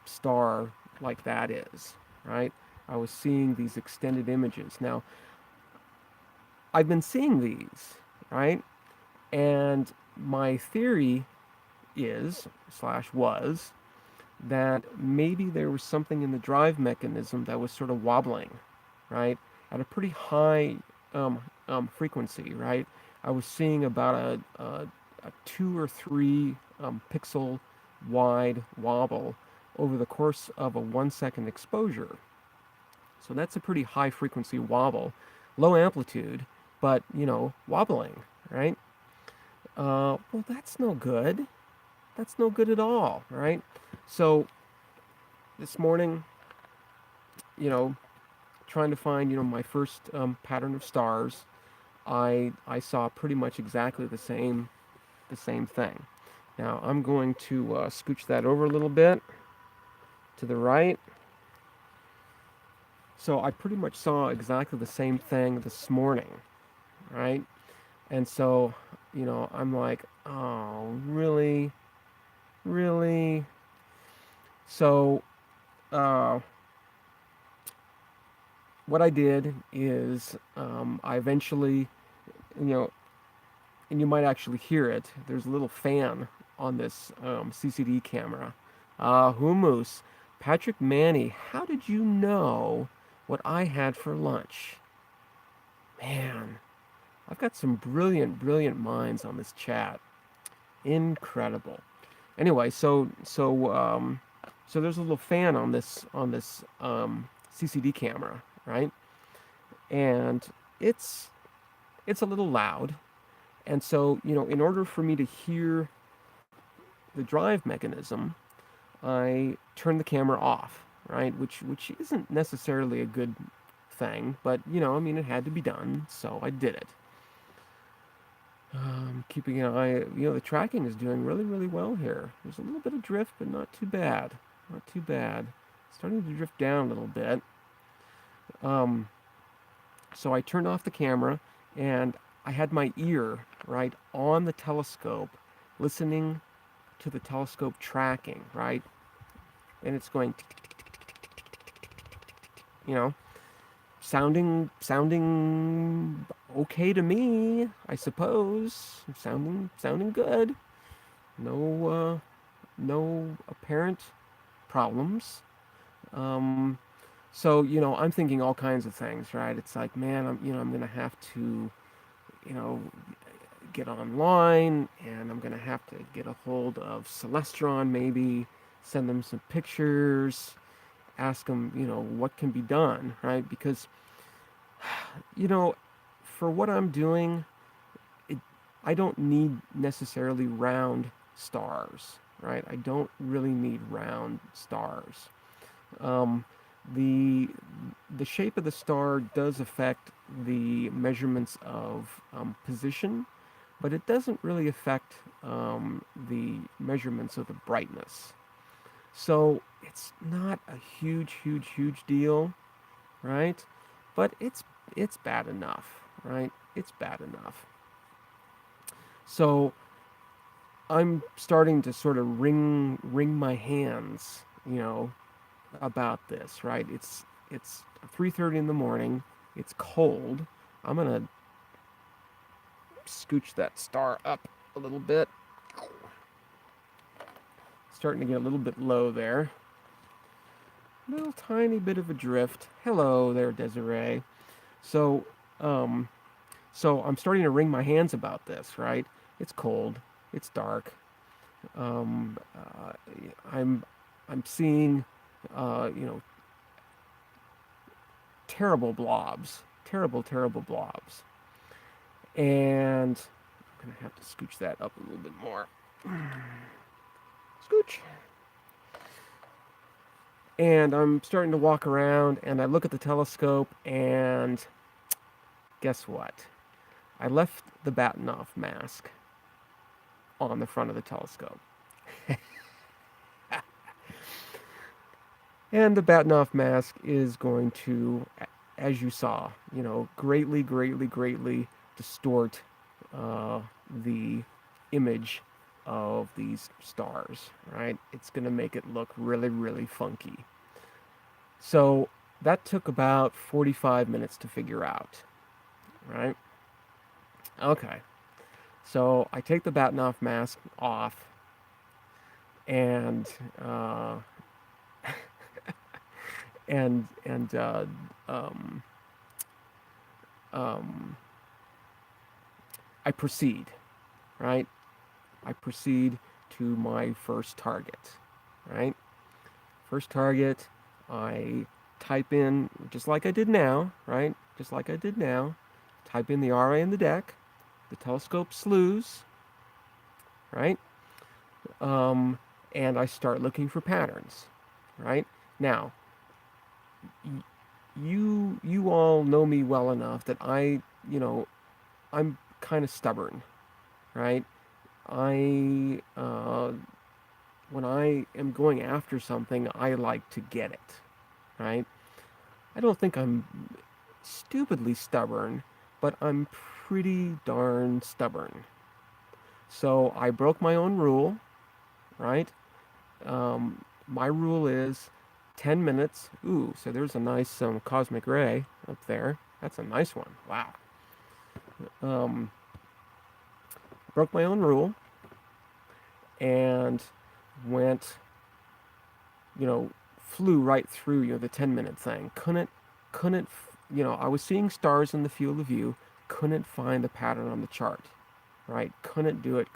star like that is, right? I was seeing these extended images. Now, I've been seeing these, right? And my theory is, slash was, that maybe there was something in the drive mechanism that was sort of wobbling, right? At a pretty high frequency, right? I was seeing about a 2 or 3 pixel wide wobble over the course of a 1 second exposure. So that's a pretty high frequency wobble, low amplitude, but wobbling, right? Well, that's no good. That's no good at all, right? So this morning, you know, trying to find my first pattern of stars, I saw pretty much exactly the same thing. Now I'm going to scooch that over a little bit to the right. So I pretty much saw exactly the same thing this morning, right? And so, I'm like, oh, really? Really? So, uh, what I did is I eventually, you know, and you might actually hear it, there's a little fan on this CCD camera. Hummus, Patrick Manny, how did you know what I had for lunch? Man, I've got some brilliant, brilliant minds on this chat. Incredible. Anyway, so there's a little fan on this CCD camera, right? And it's it's a little loud. And so, in order for me to hear the drive mechanism, I turn the camera off, right? Which isn't necessarily a good thing, but I mean, it had to be done, so I did it. Keeping an eye, the tracking is doing really, really well here. There's a little bit of drift, but not too bad. Not too bad. Starting to drift down a little bit. Um, so I turned off the camera and I had my ear right on the telescope, listening to the telescope tracking, right? And it's going, you know, sounding okay to me, I suppose. Sounding good. No apparent problems. Um, so I'm thinking all kinds of things, right? It's like, man, I'm gonna have to, you know, get online, and I'm gonna have to get a hold of Celestron, maybe send them some pictures, ask them, what can be done, right? Because, you know, for what I'm doing, it, I don't need necessarily round stars, right? I don't really need round stars. Um, the the shape of the star does affect the measurements of position, but it doesn't really affect the measurements of the brightness. So it's not a huge deal, right? But it's bad enough, right? It's bad enough. So I'm starting to sort of wring my hands, about this, right? It's 3:30 in the morning. It's cold. I'm gonna scooch that star up a little bit. Starting to get a little bit low there. Little tiny bit of a drift. Hello there, Desiree. So, um, so I'm starting to wring my hands about this, right? It's cold. It's dark. Um, I'm seeing, you know, terrible blobs, terrible blobs, and I'm gonna have to scooch that up a little bit more. Scooch. And I'm starting to walk around, and I look at the telescope, and guess what? I left the Batinoff mask on the front of the telescope. And the Batinoff mask is going to, as you saw, you know, greatly distort the image of these stars, right? It's going to make it look really funky. So that took about 45 minutes to figure out, right? Okay. So I take the Batinoff mask off, and and um, um, I proceed, right? I proceed to my first target, right? First target, I type in, just like I did now, right? Just like I did now, type in the RA in the deck, the telescope slews, right? Um, and I start looking for patterns, right? Now, you all know me well enough that you know, I'm kind of stubborn, right? I when I am going after something, I like to get it, right? I don't think I'm stupidly stubborn, but I'm pretty darn stubborn. So I broke my own rule, right? My rule is 10 minutes. Ooh, so there's a nice cosmic ray up there. That's a nice one. Wow. Um, broke my own rule and went, you know, flew right through, you know, the 10-minute thing. Couldn't, you know, I was seeing stars in the field of view, couldn't find the pattern on the chart, right? Couldn't do it.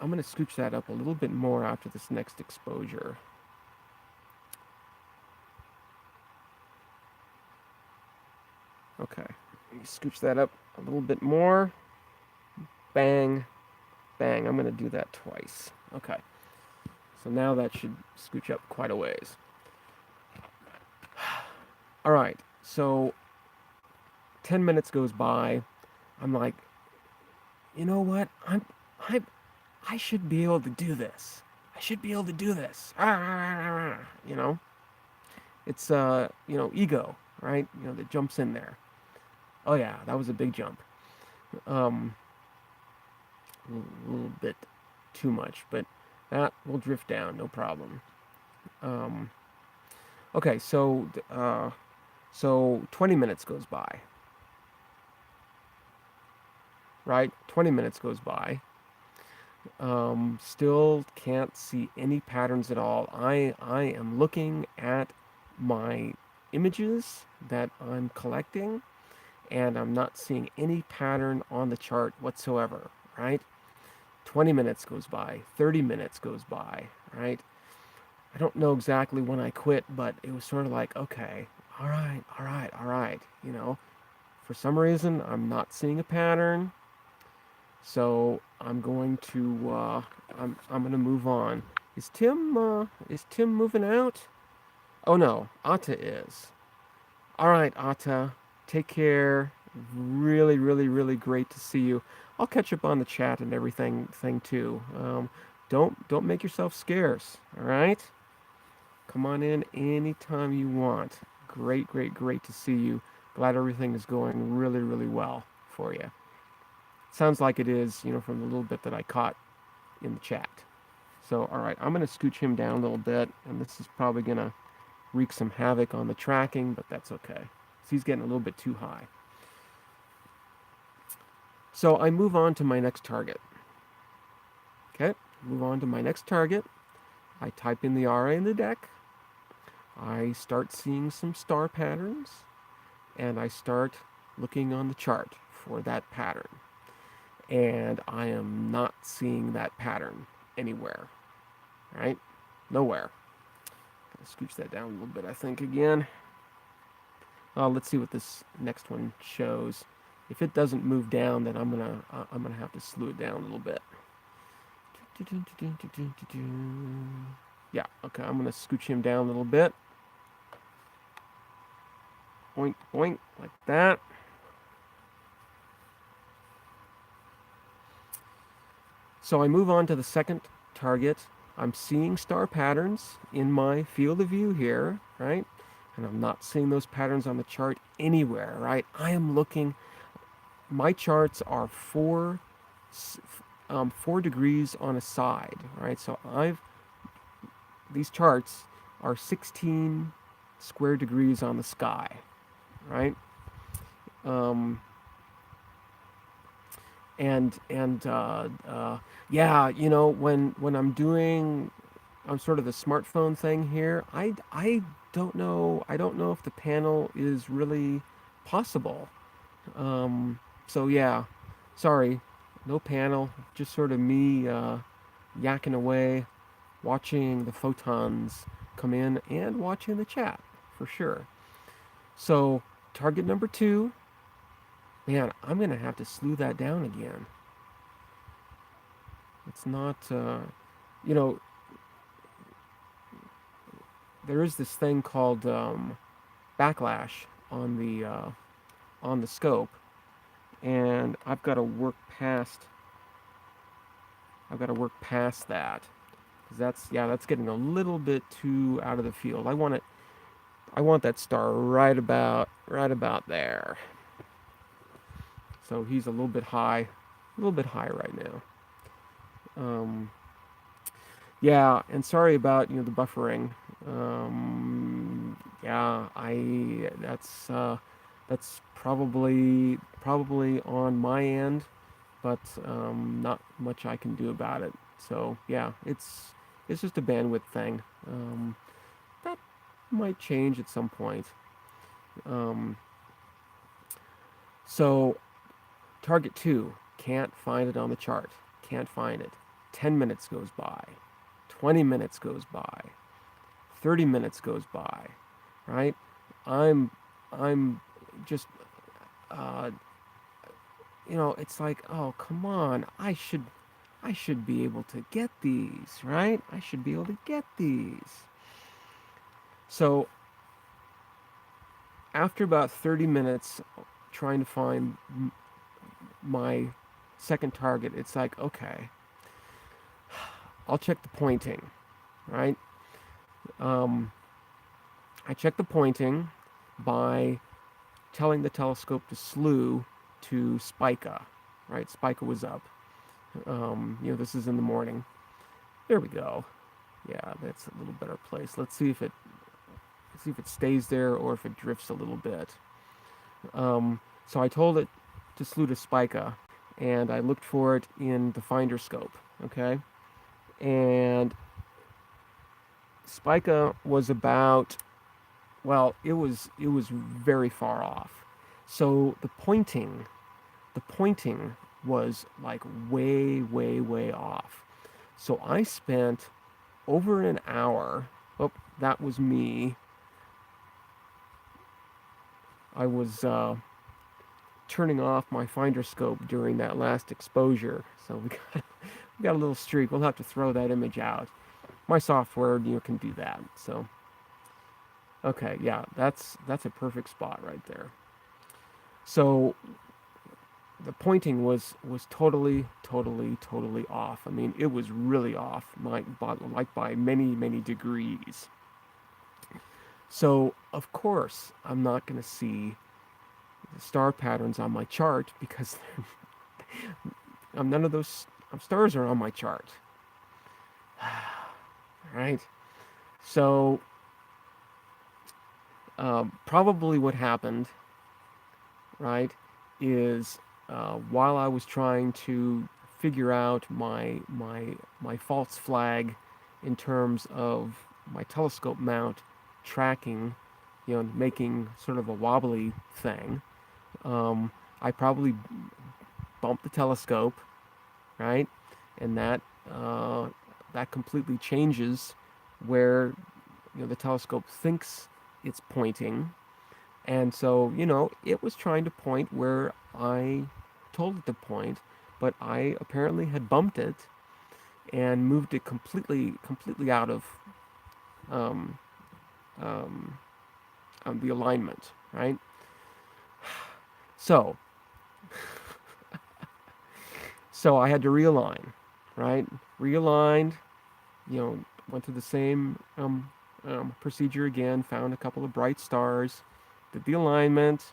I'm going to scooch that up a little bit more after this next exposure. Okay, let me scooch that up a little bit more. Bang, bang. I'm going to do that twice. Okay, so now that should scooch up quite a ways. All right, so 10 minutes goes by. I'm like, you know what? I I should be able to do this. I should be able to do this. You know, it's you know, ego, right? You know, that jumps in there. Oh yeah, that was a big jump. Um, a little bit too much, but that will drift down, no problem. Um, okay, so 20 minutes goes by, right? 20 minutes goes by. Still can't see any patterns at all. I am looking at my images that I'm collecting, and I'm not seeing any pattern on the chart whatsoever, right? 20 minutes goes by, 30 minutes goes by, right? I don't know exactly when I quit, but it was sort of like, okay, all right, you know, for some reason I'm not seeing a pattern, so I'm going to I'm going to move on. Is Tim moving out? Oh no, Atta is. All right, Atta, take care. Really great to see you. I'll catch up on the chat and everything thing too. Don't make yourself scarce. All right. Come on in anytime you want. Great to see you. Glad everything is going really well for you. Sounds like it is, you know, from the little bit that I caught in the chat. So, all right, I'm going to scooch him down a little bit, and this is probably going to wreak some havoc on the tracking, but that's okay. So he's getting a little bit too high. So I move on to my next target. Okay, move on to my next target. I type in the RA in the deck. I start seeing some star patterns, and I start looking on the chart for that pattern. and I am not seeing that pattern anywhere, right? Nowhere. Scooch that down a little bit, I think, again. Let's see what this next one shows. If it doesn't move down, then I'm gonna have to slow it down a little bit. Yeah, okay, I'm gonna scooch him down a little bit. Boink, boink, like that. So I move on to the second target. I'm seeing star patterns in my field of view here, right? And I'm not seeing those patterns on the chart anywhere, right? I am looking, my charts are 4 degrees on a side, right? So these charts are 16 square degrees on the sky, right? Um, and yeah, when I'm sort of the smartphone thing here, I don't know if the panel is really possible. So yeah, sorry, no panel, just sort of me yakking away, watching the photons come in and watching the chat for sure. So target number 2, man, I'm gonna have to slew that down again. It's not, you know, there is this thing called backlash on the scope, and I've got to work past that, because that's getting a little bit too out of the field. I want that star right about there. So he's a little bit high right now. Um, yeah, and sorry about the buffering. Yeah, I that's probably on my end, but not much I can do about it. So yeah, it's just a bandwidth thing. That might change at some point. Um, so target 2, can't find it on the chart. Can't find it. 10 minutes goes by. 20 minutes goes by. 30 minutes goes by, right? I'm I'm just uh it's like, oh, come on. I should be able to get these, right? I should be able to get these. So, after about 30 minutes trying to find my second target, it's like, okay, I'll check the pointing, right? Um, I check the pointing by telling the telescope to slew to Spica, right? Spica was up. This is in the morning. There we go. Yeah, that's a little better place. Let's see if it stays there or if it drifts a little bit. So I told it to slew to Spica, and I looked for it in the finder scope. Okay, and Spica was about, well, it was very far off. So the pointing was like way, way, way off. So I spent over an hour. Oh, that was me. I was turning off my finder scope during that last exposure. So we got a little streak. We'll have to throw that image out. My software, can do that. So okay, yeah, that's a perfect spot right there. So the pointing was totally, totally, totally off. I mean, it was really off, like by many, many degrees. So of course I'm not going to see the star patterns on my chart, because none of those stars are on my chart. Right? So probably what happened, right, is while I was trying to figure out my false flag in terms of my telescope mount tracking, making sort of a wobbly thing, I probably bump the telescope, right? And that completely changes where the telescope thinks it's pointing. And so, it was trying to point where I told it to point, but I apparently had bumped it and moved it completely out of um, um, the alignment, right? So, so I had to realign, right? Realigned, went through the same procedure again, found a couple of bright stars, did the alignment,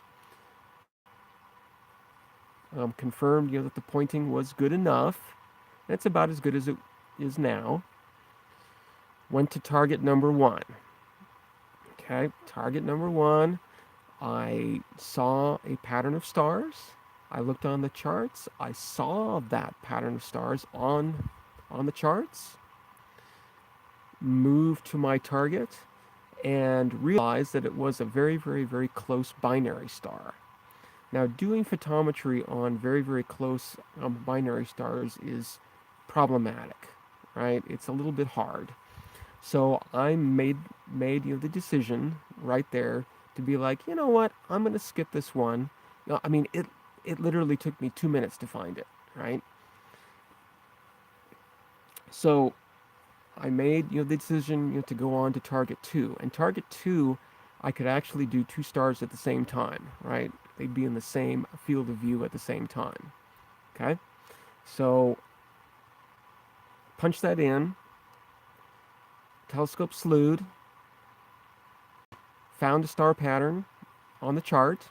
confirmed, that the pointing was good enough. It's about as good as it is now. Went to target number one. Okay, target number one. I saw a pattern of stars. I looked on the charts. I saw that pattern of stars on the charts. Moved to my target and realized that it was a very, very, very close binary star. Now, doing photometry on very, very close binary stars is problematic, right? It's a little bit hard. So I made the decision right there to be like, you know what? I'm gonna skip this one. No, I mean it literally took me 2 minutes to find it, right? So I made the decision to go on to target two, and target two, I could actually do two stars at the same time, right? They'd be in the same field of view at the same time. Okay, so punch that in. Telescope slewed, found a star pattern on the chart,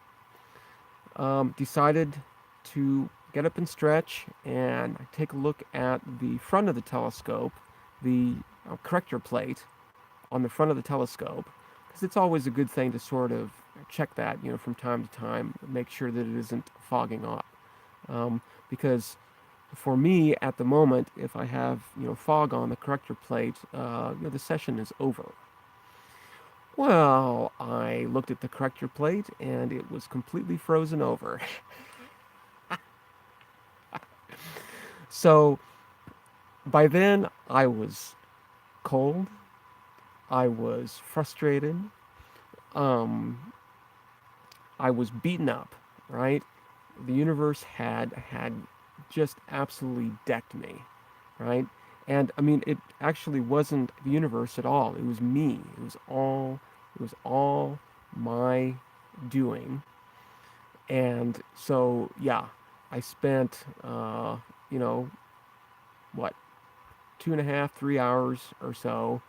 decided to get up and stretch and take a look at the front of the telescope, the corrector plate on the front of the telescope, because it's always a good thing to sort of check that, from time to time, make sure that it isn't fogging up. Because for me, at the moment, if I have fog on the corrector plate, the session is over. Well, I looked at the corrector plate and it was completely frozen over. So by then, I was cold. I was frustrated. Um, I was beaten up, right? The universe had just absolutely decked me, right? And I mean, it actually wasn't the universe at all. It was me. It was all my doing. And so, yeah, I spent, you know, what, 2.5, 3 hours or so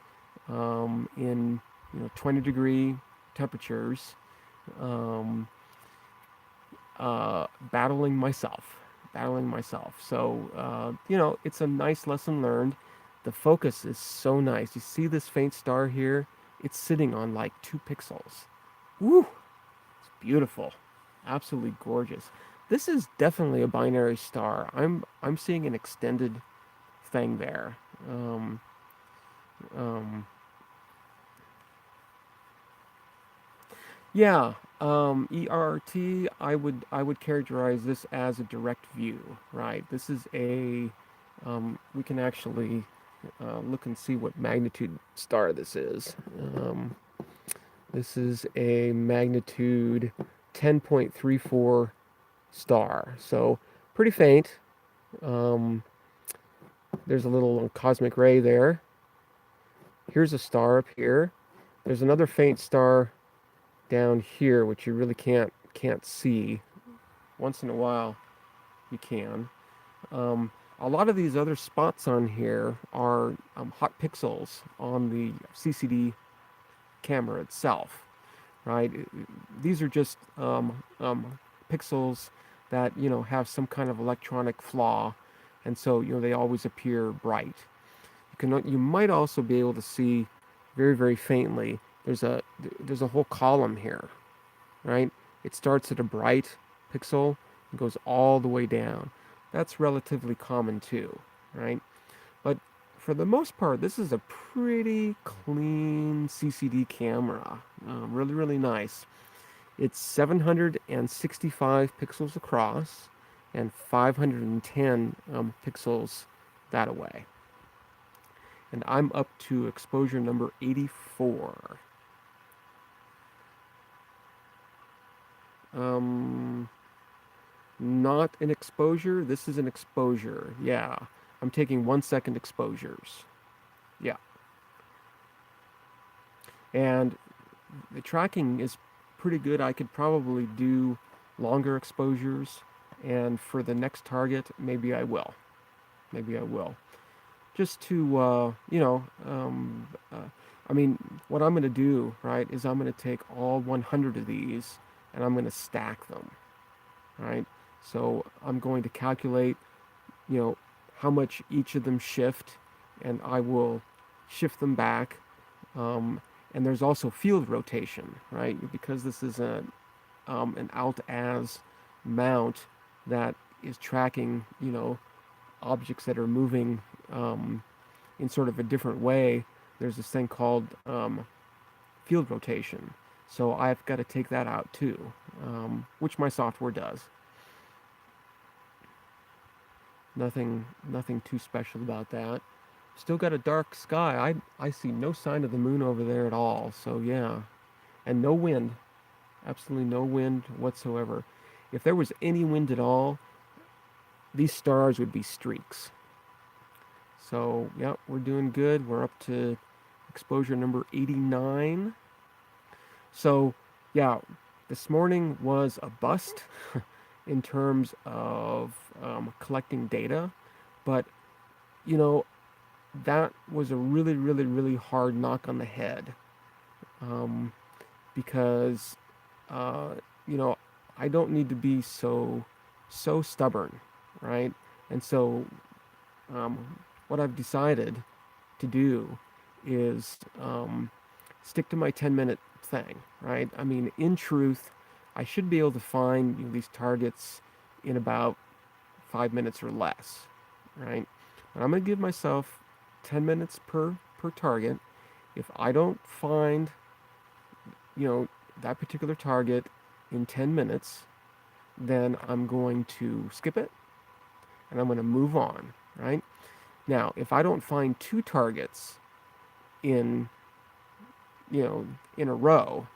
in 20-degree temperatures, um, battling myself. So it's a nice lesson learned. The focus is so nice. You see this faint star here? It's sitting on like 2 pixels. Woo! It's beautiful, absolutely gorgeous. This is definitely a binary star. I'm seeing an extended thing there. Um, um, Yeah, ERT, I would characterize this as a direct view, right? This is we can actually look and see what magnitude star this is. This is a magnitude 10.34 star, so pretty faint. Um, there's a little cosmic ray there. Here's a star up here. There's another faint star down here, which you really can't see. Once in a while, you can. Um, a lot of these other spots on here are hot pixels on the CCD camera itself, right? These are just pixels that have some kind of electronic flaw, and so they always appear bright. You might also be able to see very, very faintly. There's a whole column here, right? It starts at a bright pixel and goes all the way down. That's relatively common too, right? But for the most part, this is a pretty clean CCD camera. Really, really nice. It's 765 pixels across, and 510 pixels that away. And I'm up to exposure number 84. Not an exposure. This is an exposure. Yeah. I'm taking 1 second exposures. Yeah. And the tracking is pretty good. I could probably do longer exposures. And for the next target, maybe I will. Maybe I will. Just to, I mean, what I'm going to do, right, is I'm going to take all 100 of these and I'm going to stack them, right? So I'm going to calculate, you know, how much each of them shift, and I will shift them back. And there's also field rotation, right? Because this is an alt-as mount that is tracking, objects that are moving in sort of a different way. There's this thing called field rotation. So I've got to take that out too, which my software does. Nothing too special about that. Still got a dark sky. I see no sign of the moon over there at all. So yeah, and no wind. Absolutely no wind whatsoever. If there was any wind at all, these stars would be streaks. So yeah, we're doing good. We're up to exposure number 89. So yeah, this morning was a bust in terms of collecting data, but you know that was a really, really, really hard knock on the head, because uh, you know I don't need to be so stubborn, right? And so what I've decided to do is stick to my 10-minute thing, right? I mean, in truth, I should be able to find these targets in about 5 minutes or less, right? And I'm going to give myself 10 minutes per target. If I don't find, that particular target in 10 minutes, then I'm going to skip it and I'm going to move on, right? Now, if I don't find two targets in, in a row,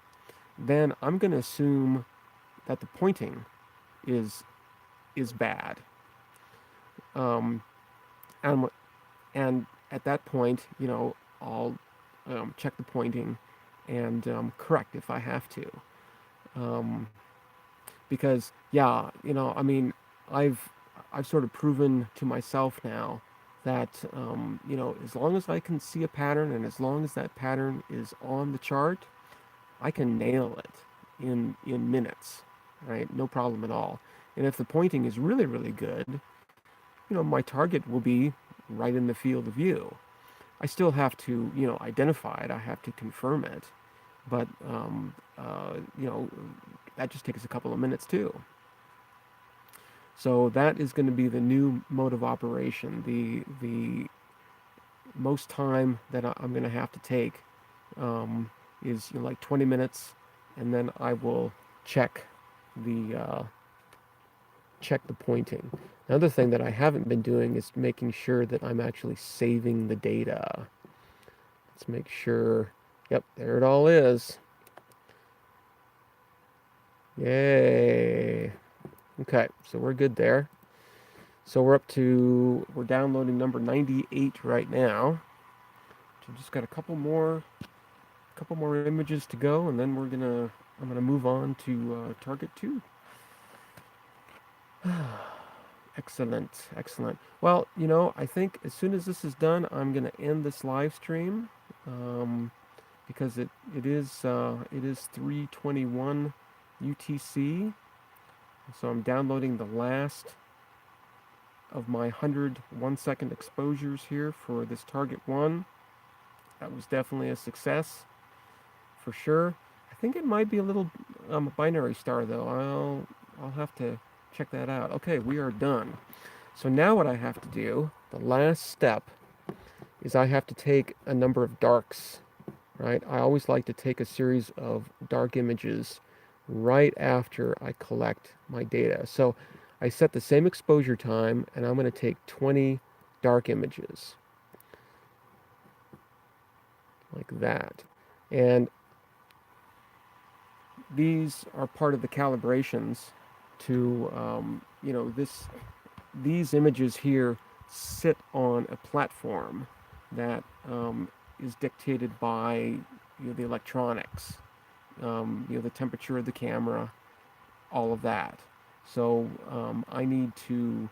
then I'm going to assume that the pointing is bad. Um, and and at that point, I'll check the pointing and correct if I have to. Um, because yeah, I mean, I've I've sort of proven to myself now that as long as I can see a pattern and as long as that pattern is on the chart, I can nail it in minutes, right? No problem at all. And if the pointing is really, really good, my target will be right in the field of view. I still have to, identify it. I have to confirm it, but that just takes a couple of minutes too. So that is going to be the new mode of operation. The most time that I'm going to have to take is like 20 minutes, and then I will check the pointing. Another thing that I haven't been doing is making sure that I'm actually saving the data. Let's make sure. Yep, there it all is. Yay. Okay, so we're good there. So we're downloading number 98 right now. So just got a couple more images to go, and then I'm gonna move on to target 2. Excellent, excellent. Well, I think as soon as this is done, I'm gonna end this live stream, because it is 3:21 UTC. So I'm downloading the last of my 100 1-second exposures here for this target 1. That was definitely a success, for sure. I think it might be a little binary star though. I'll have to check that out. Okay, we are done. So now what I have to do, the last step, is I have to take a number of darks, right? I always like to take a series of dark images right after I collect my data. So I set the same exposure time, and I'm going to take 20 dark images, like that. And these are part of the calibrations to, these images here sit on a platform that is dictated by the electronics, the temperature of the camera, all of that. So I need to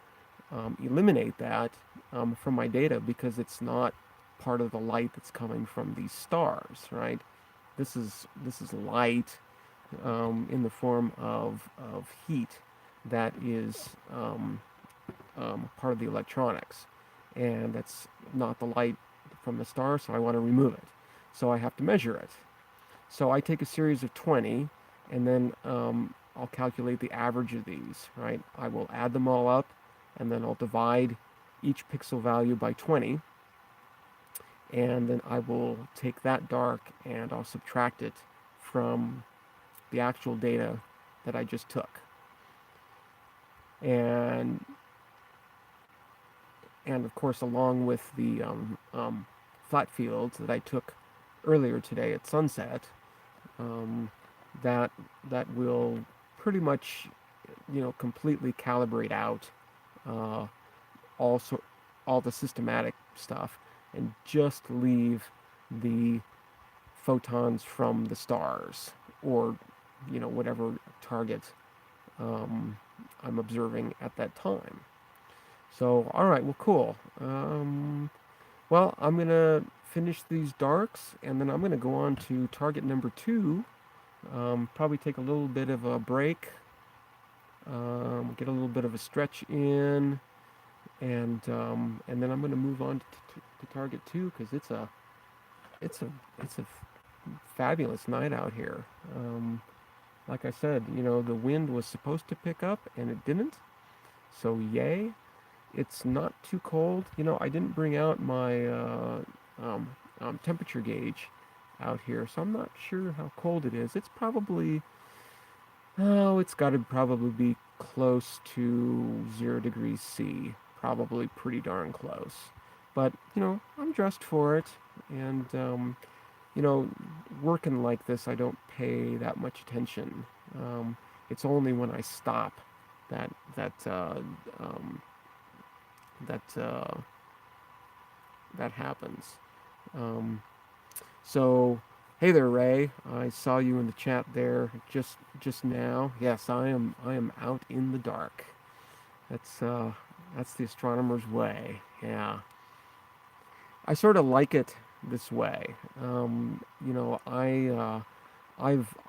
eliminate that from my data because it's not part of the light that's coming from these stars, right? This is light in the form of heat that is part of the electronics, and that's not the light from the star, so I want to remove it. So I have to measure it. So I take a series of 20, and then I'll calculate the average of these, right? I will add them all up, and then I'll divide each pixel value by 20, and then I will take that dark and I'll subtract it from the actual data that I just took. And of course, along with the flat fields that I took earlier today at sunset, um, that will pretty much, completely calibrate out uh, all all the systematic stuff, and just leave the photons from the stars, or whatever target I'm observing at that time. So, all right, well, cool. Well, I'm gonna finish these darks, and then I'm gonna go on to target number 2. Probably take a little bit of a break, get a little bit of a stretch in, and then I'm gonna move on to target 2 because it's a it's a fabulous night out here. Like I said, the wind was supposed to pick up and it didn't. So yay. It's not too cold. I didn't bring out my temperature gauge out here, so I'm not sure how cold it is. It's probably, it's got to probably be close to 0 degrees C. Probably pretty darn close. But, I'm dressed for it, and, you know, working like this, I don't pay that much attention. It's only when I stop that that that happens. Um, so, hey there, Ray. I saw you in the chat there just now. Yes, I am out in the dark. That's the astronomer's way. Yeah, I sort of like it this way.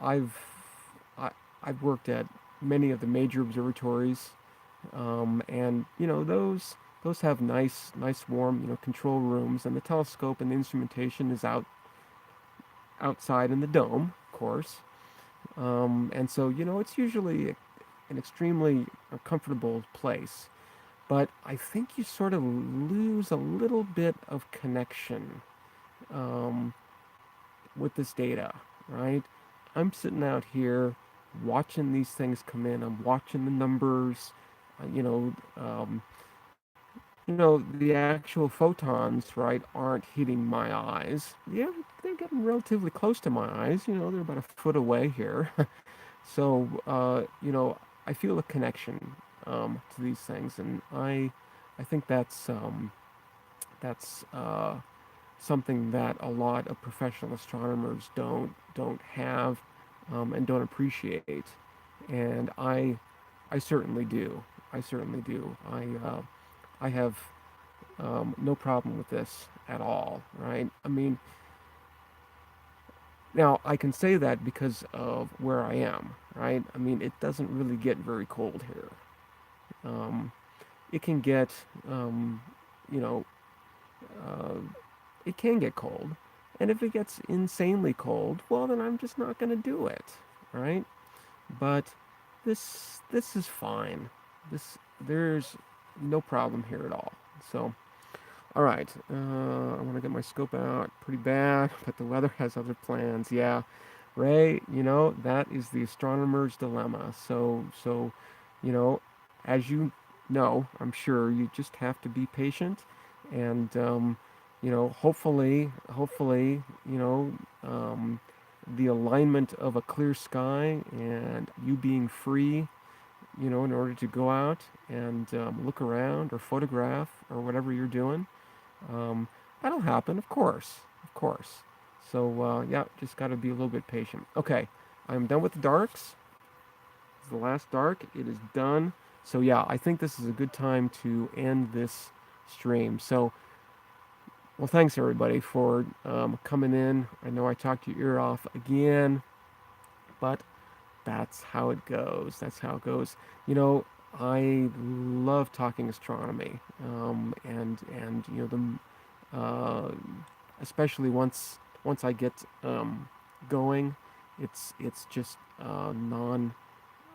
I've I, I've worked at many of the major observatories, and those have nice warm control rooms, and the telescope and the instrumentation is outside in the dome, of course. And so it's usually an extremely comfortable place. But I think you sort of lose a little bit of connection um, with this data, right? I'm sitting out here watching these things come in. I'm watching the numbers. uh, you know, um, the actual photons, right, aren't hitting my eyes. Yeah, they're getting relatively close to my eyes. They're about a foot away here. So, I feel a connection to these things, and I think that's something that a lot of professional astronomers don't have and don't appreciate, and I certainly do. I certainly do. I have no problem with this at all, right? I mean, now I can say that because of where I am, right? I mean, it doesn't really get very cold here. Um, it can get, um, you know, uh, it can get cold, and if it gets insanely cold, well, then I'm just not going to do it, right? But this is fine. There's no problem here at all. So, all right, I want to get my scope out pretty bad, but the weather has other plans. Yeah, Ray, that is the astronomer's dilemma. So, you know, as you know, I'm sure you just have to be patient, and hopefully, the alignment of a clear sky and you being free, in order to go out and look around or photograph or whatever you're doing. Um, that'll happen, of course, of course. So yeah, just got to be a little bit patient. Okay, I'm done with the darks. It's the last dark. It is done. So yeah, I think this is a good time to end this stream. So, well, thanks everybody for coming in. I know I talked your ear off again, but that's how it goes. That's how it goes. You know, I love talking astronomy, and the especially once I get going, it's just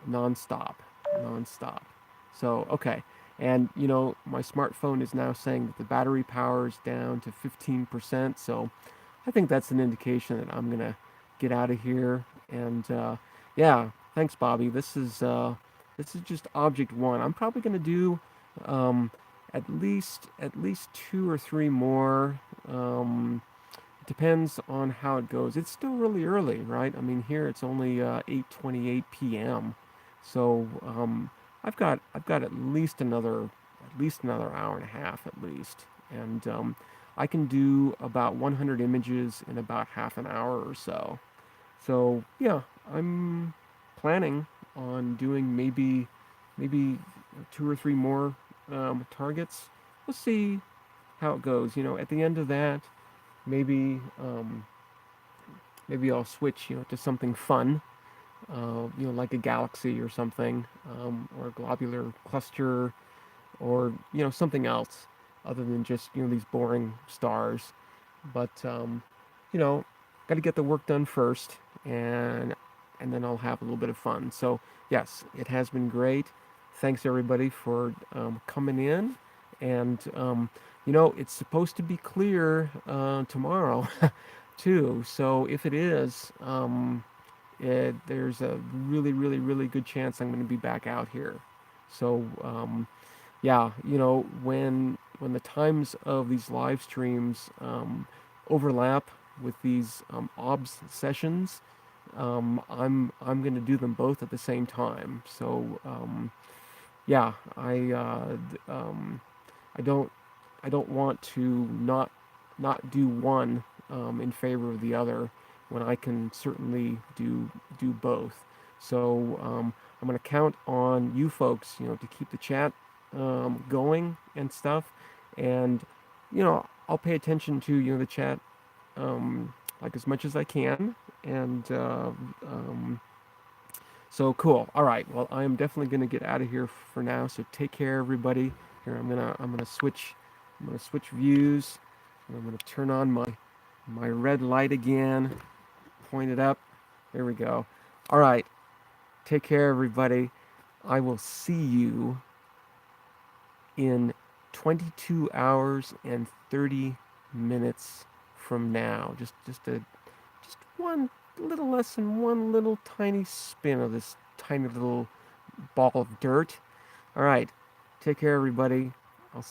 nonstop, nonstop. So okay, and my smartphone is now saying that the battery power is down to 15%. So I think that's an indication that I'm gonna get out of here. And yeah, thanks, Bobby. This is just object one. I'm probably gonna do um, at least two or three more. Depends on how it goes. It's still really early, right? I mean, here it's only 8:28 p.m. So I've got at least another hour and a half at least, and I can do about 100 images in about half an hour or so. So yeah, I'm planning on doing maybe two or three more targets. We'll see how it goes. At the end of that, maybe maybe I'll switch to something fun, like a galaxy or something, or a globular cluster, or something else other than just these boring stars. But you know got to get the work done first, and then I'll have a little bit of fun. So yes, it has been great. Thanks everybody for coming in, and it's supposed to be clear tomorrow too. So if it is, there's a really, really, really good chance I'm going to be back out here. So yeah, when the times of these live streams overlap with these OBS sessions, I'm going to do them both at the same time. So yeah, I don't want to not do one in favor of the other when I can certainly do both. So I'm going to count on you folks, to keep the chat going and stuff, and I'll pay attention to the chat like as much as I can, and so cool. All right. Well, I am definitely going to get out of here for now. So take care, everybody. Here, I'm gonna switch. I'm gonna switch views. And I'm gonna turn on my red light again. Point it up. There we go. All right. Take care, everybody. I will see you in 22 hours and 30 minutes from now. Just one little less than one little tiny spin of this tiny little ball of dirt. All right. Take care, everybody.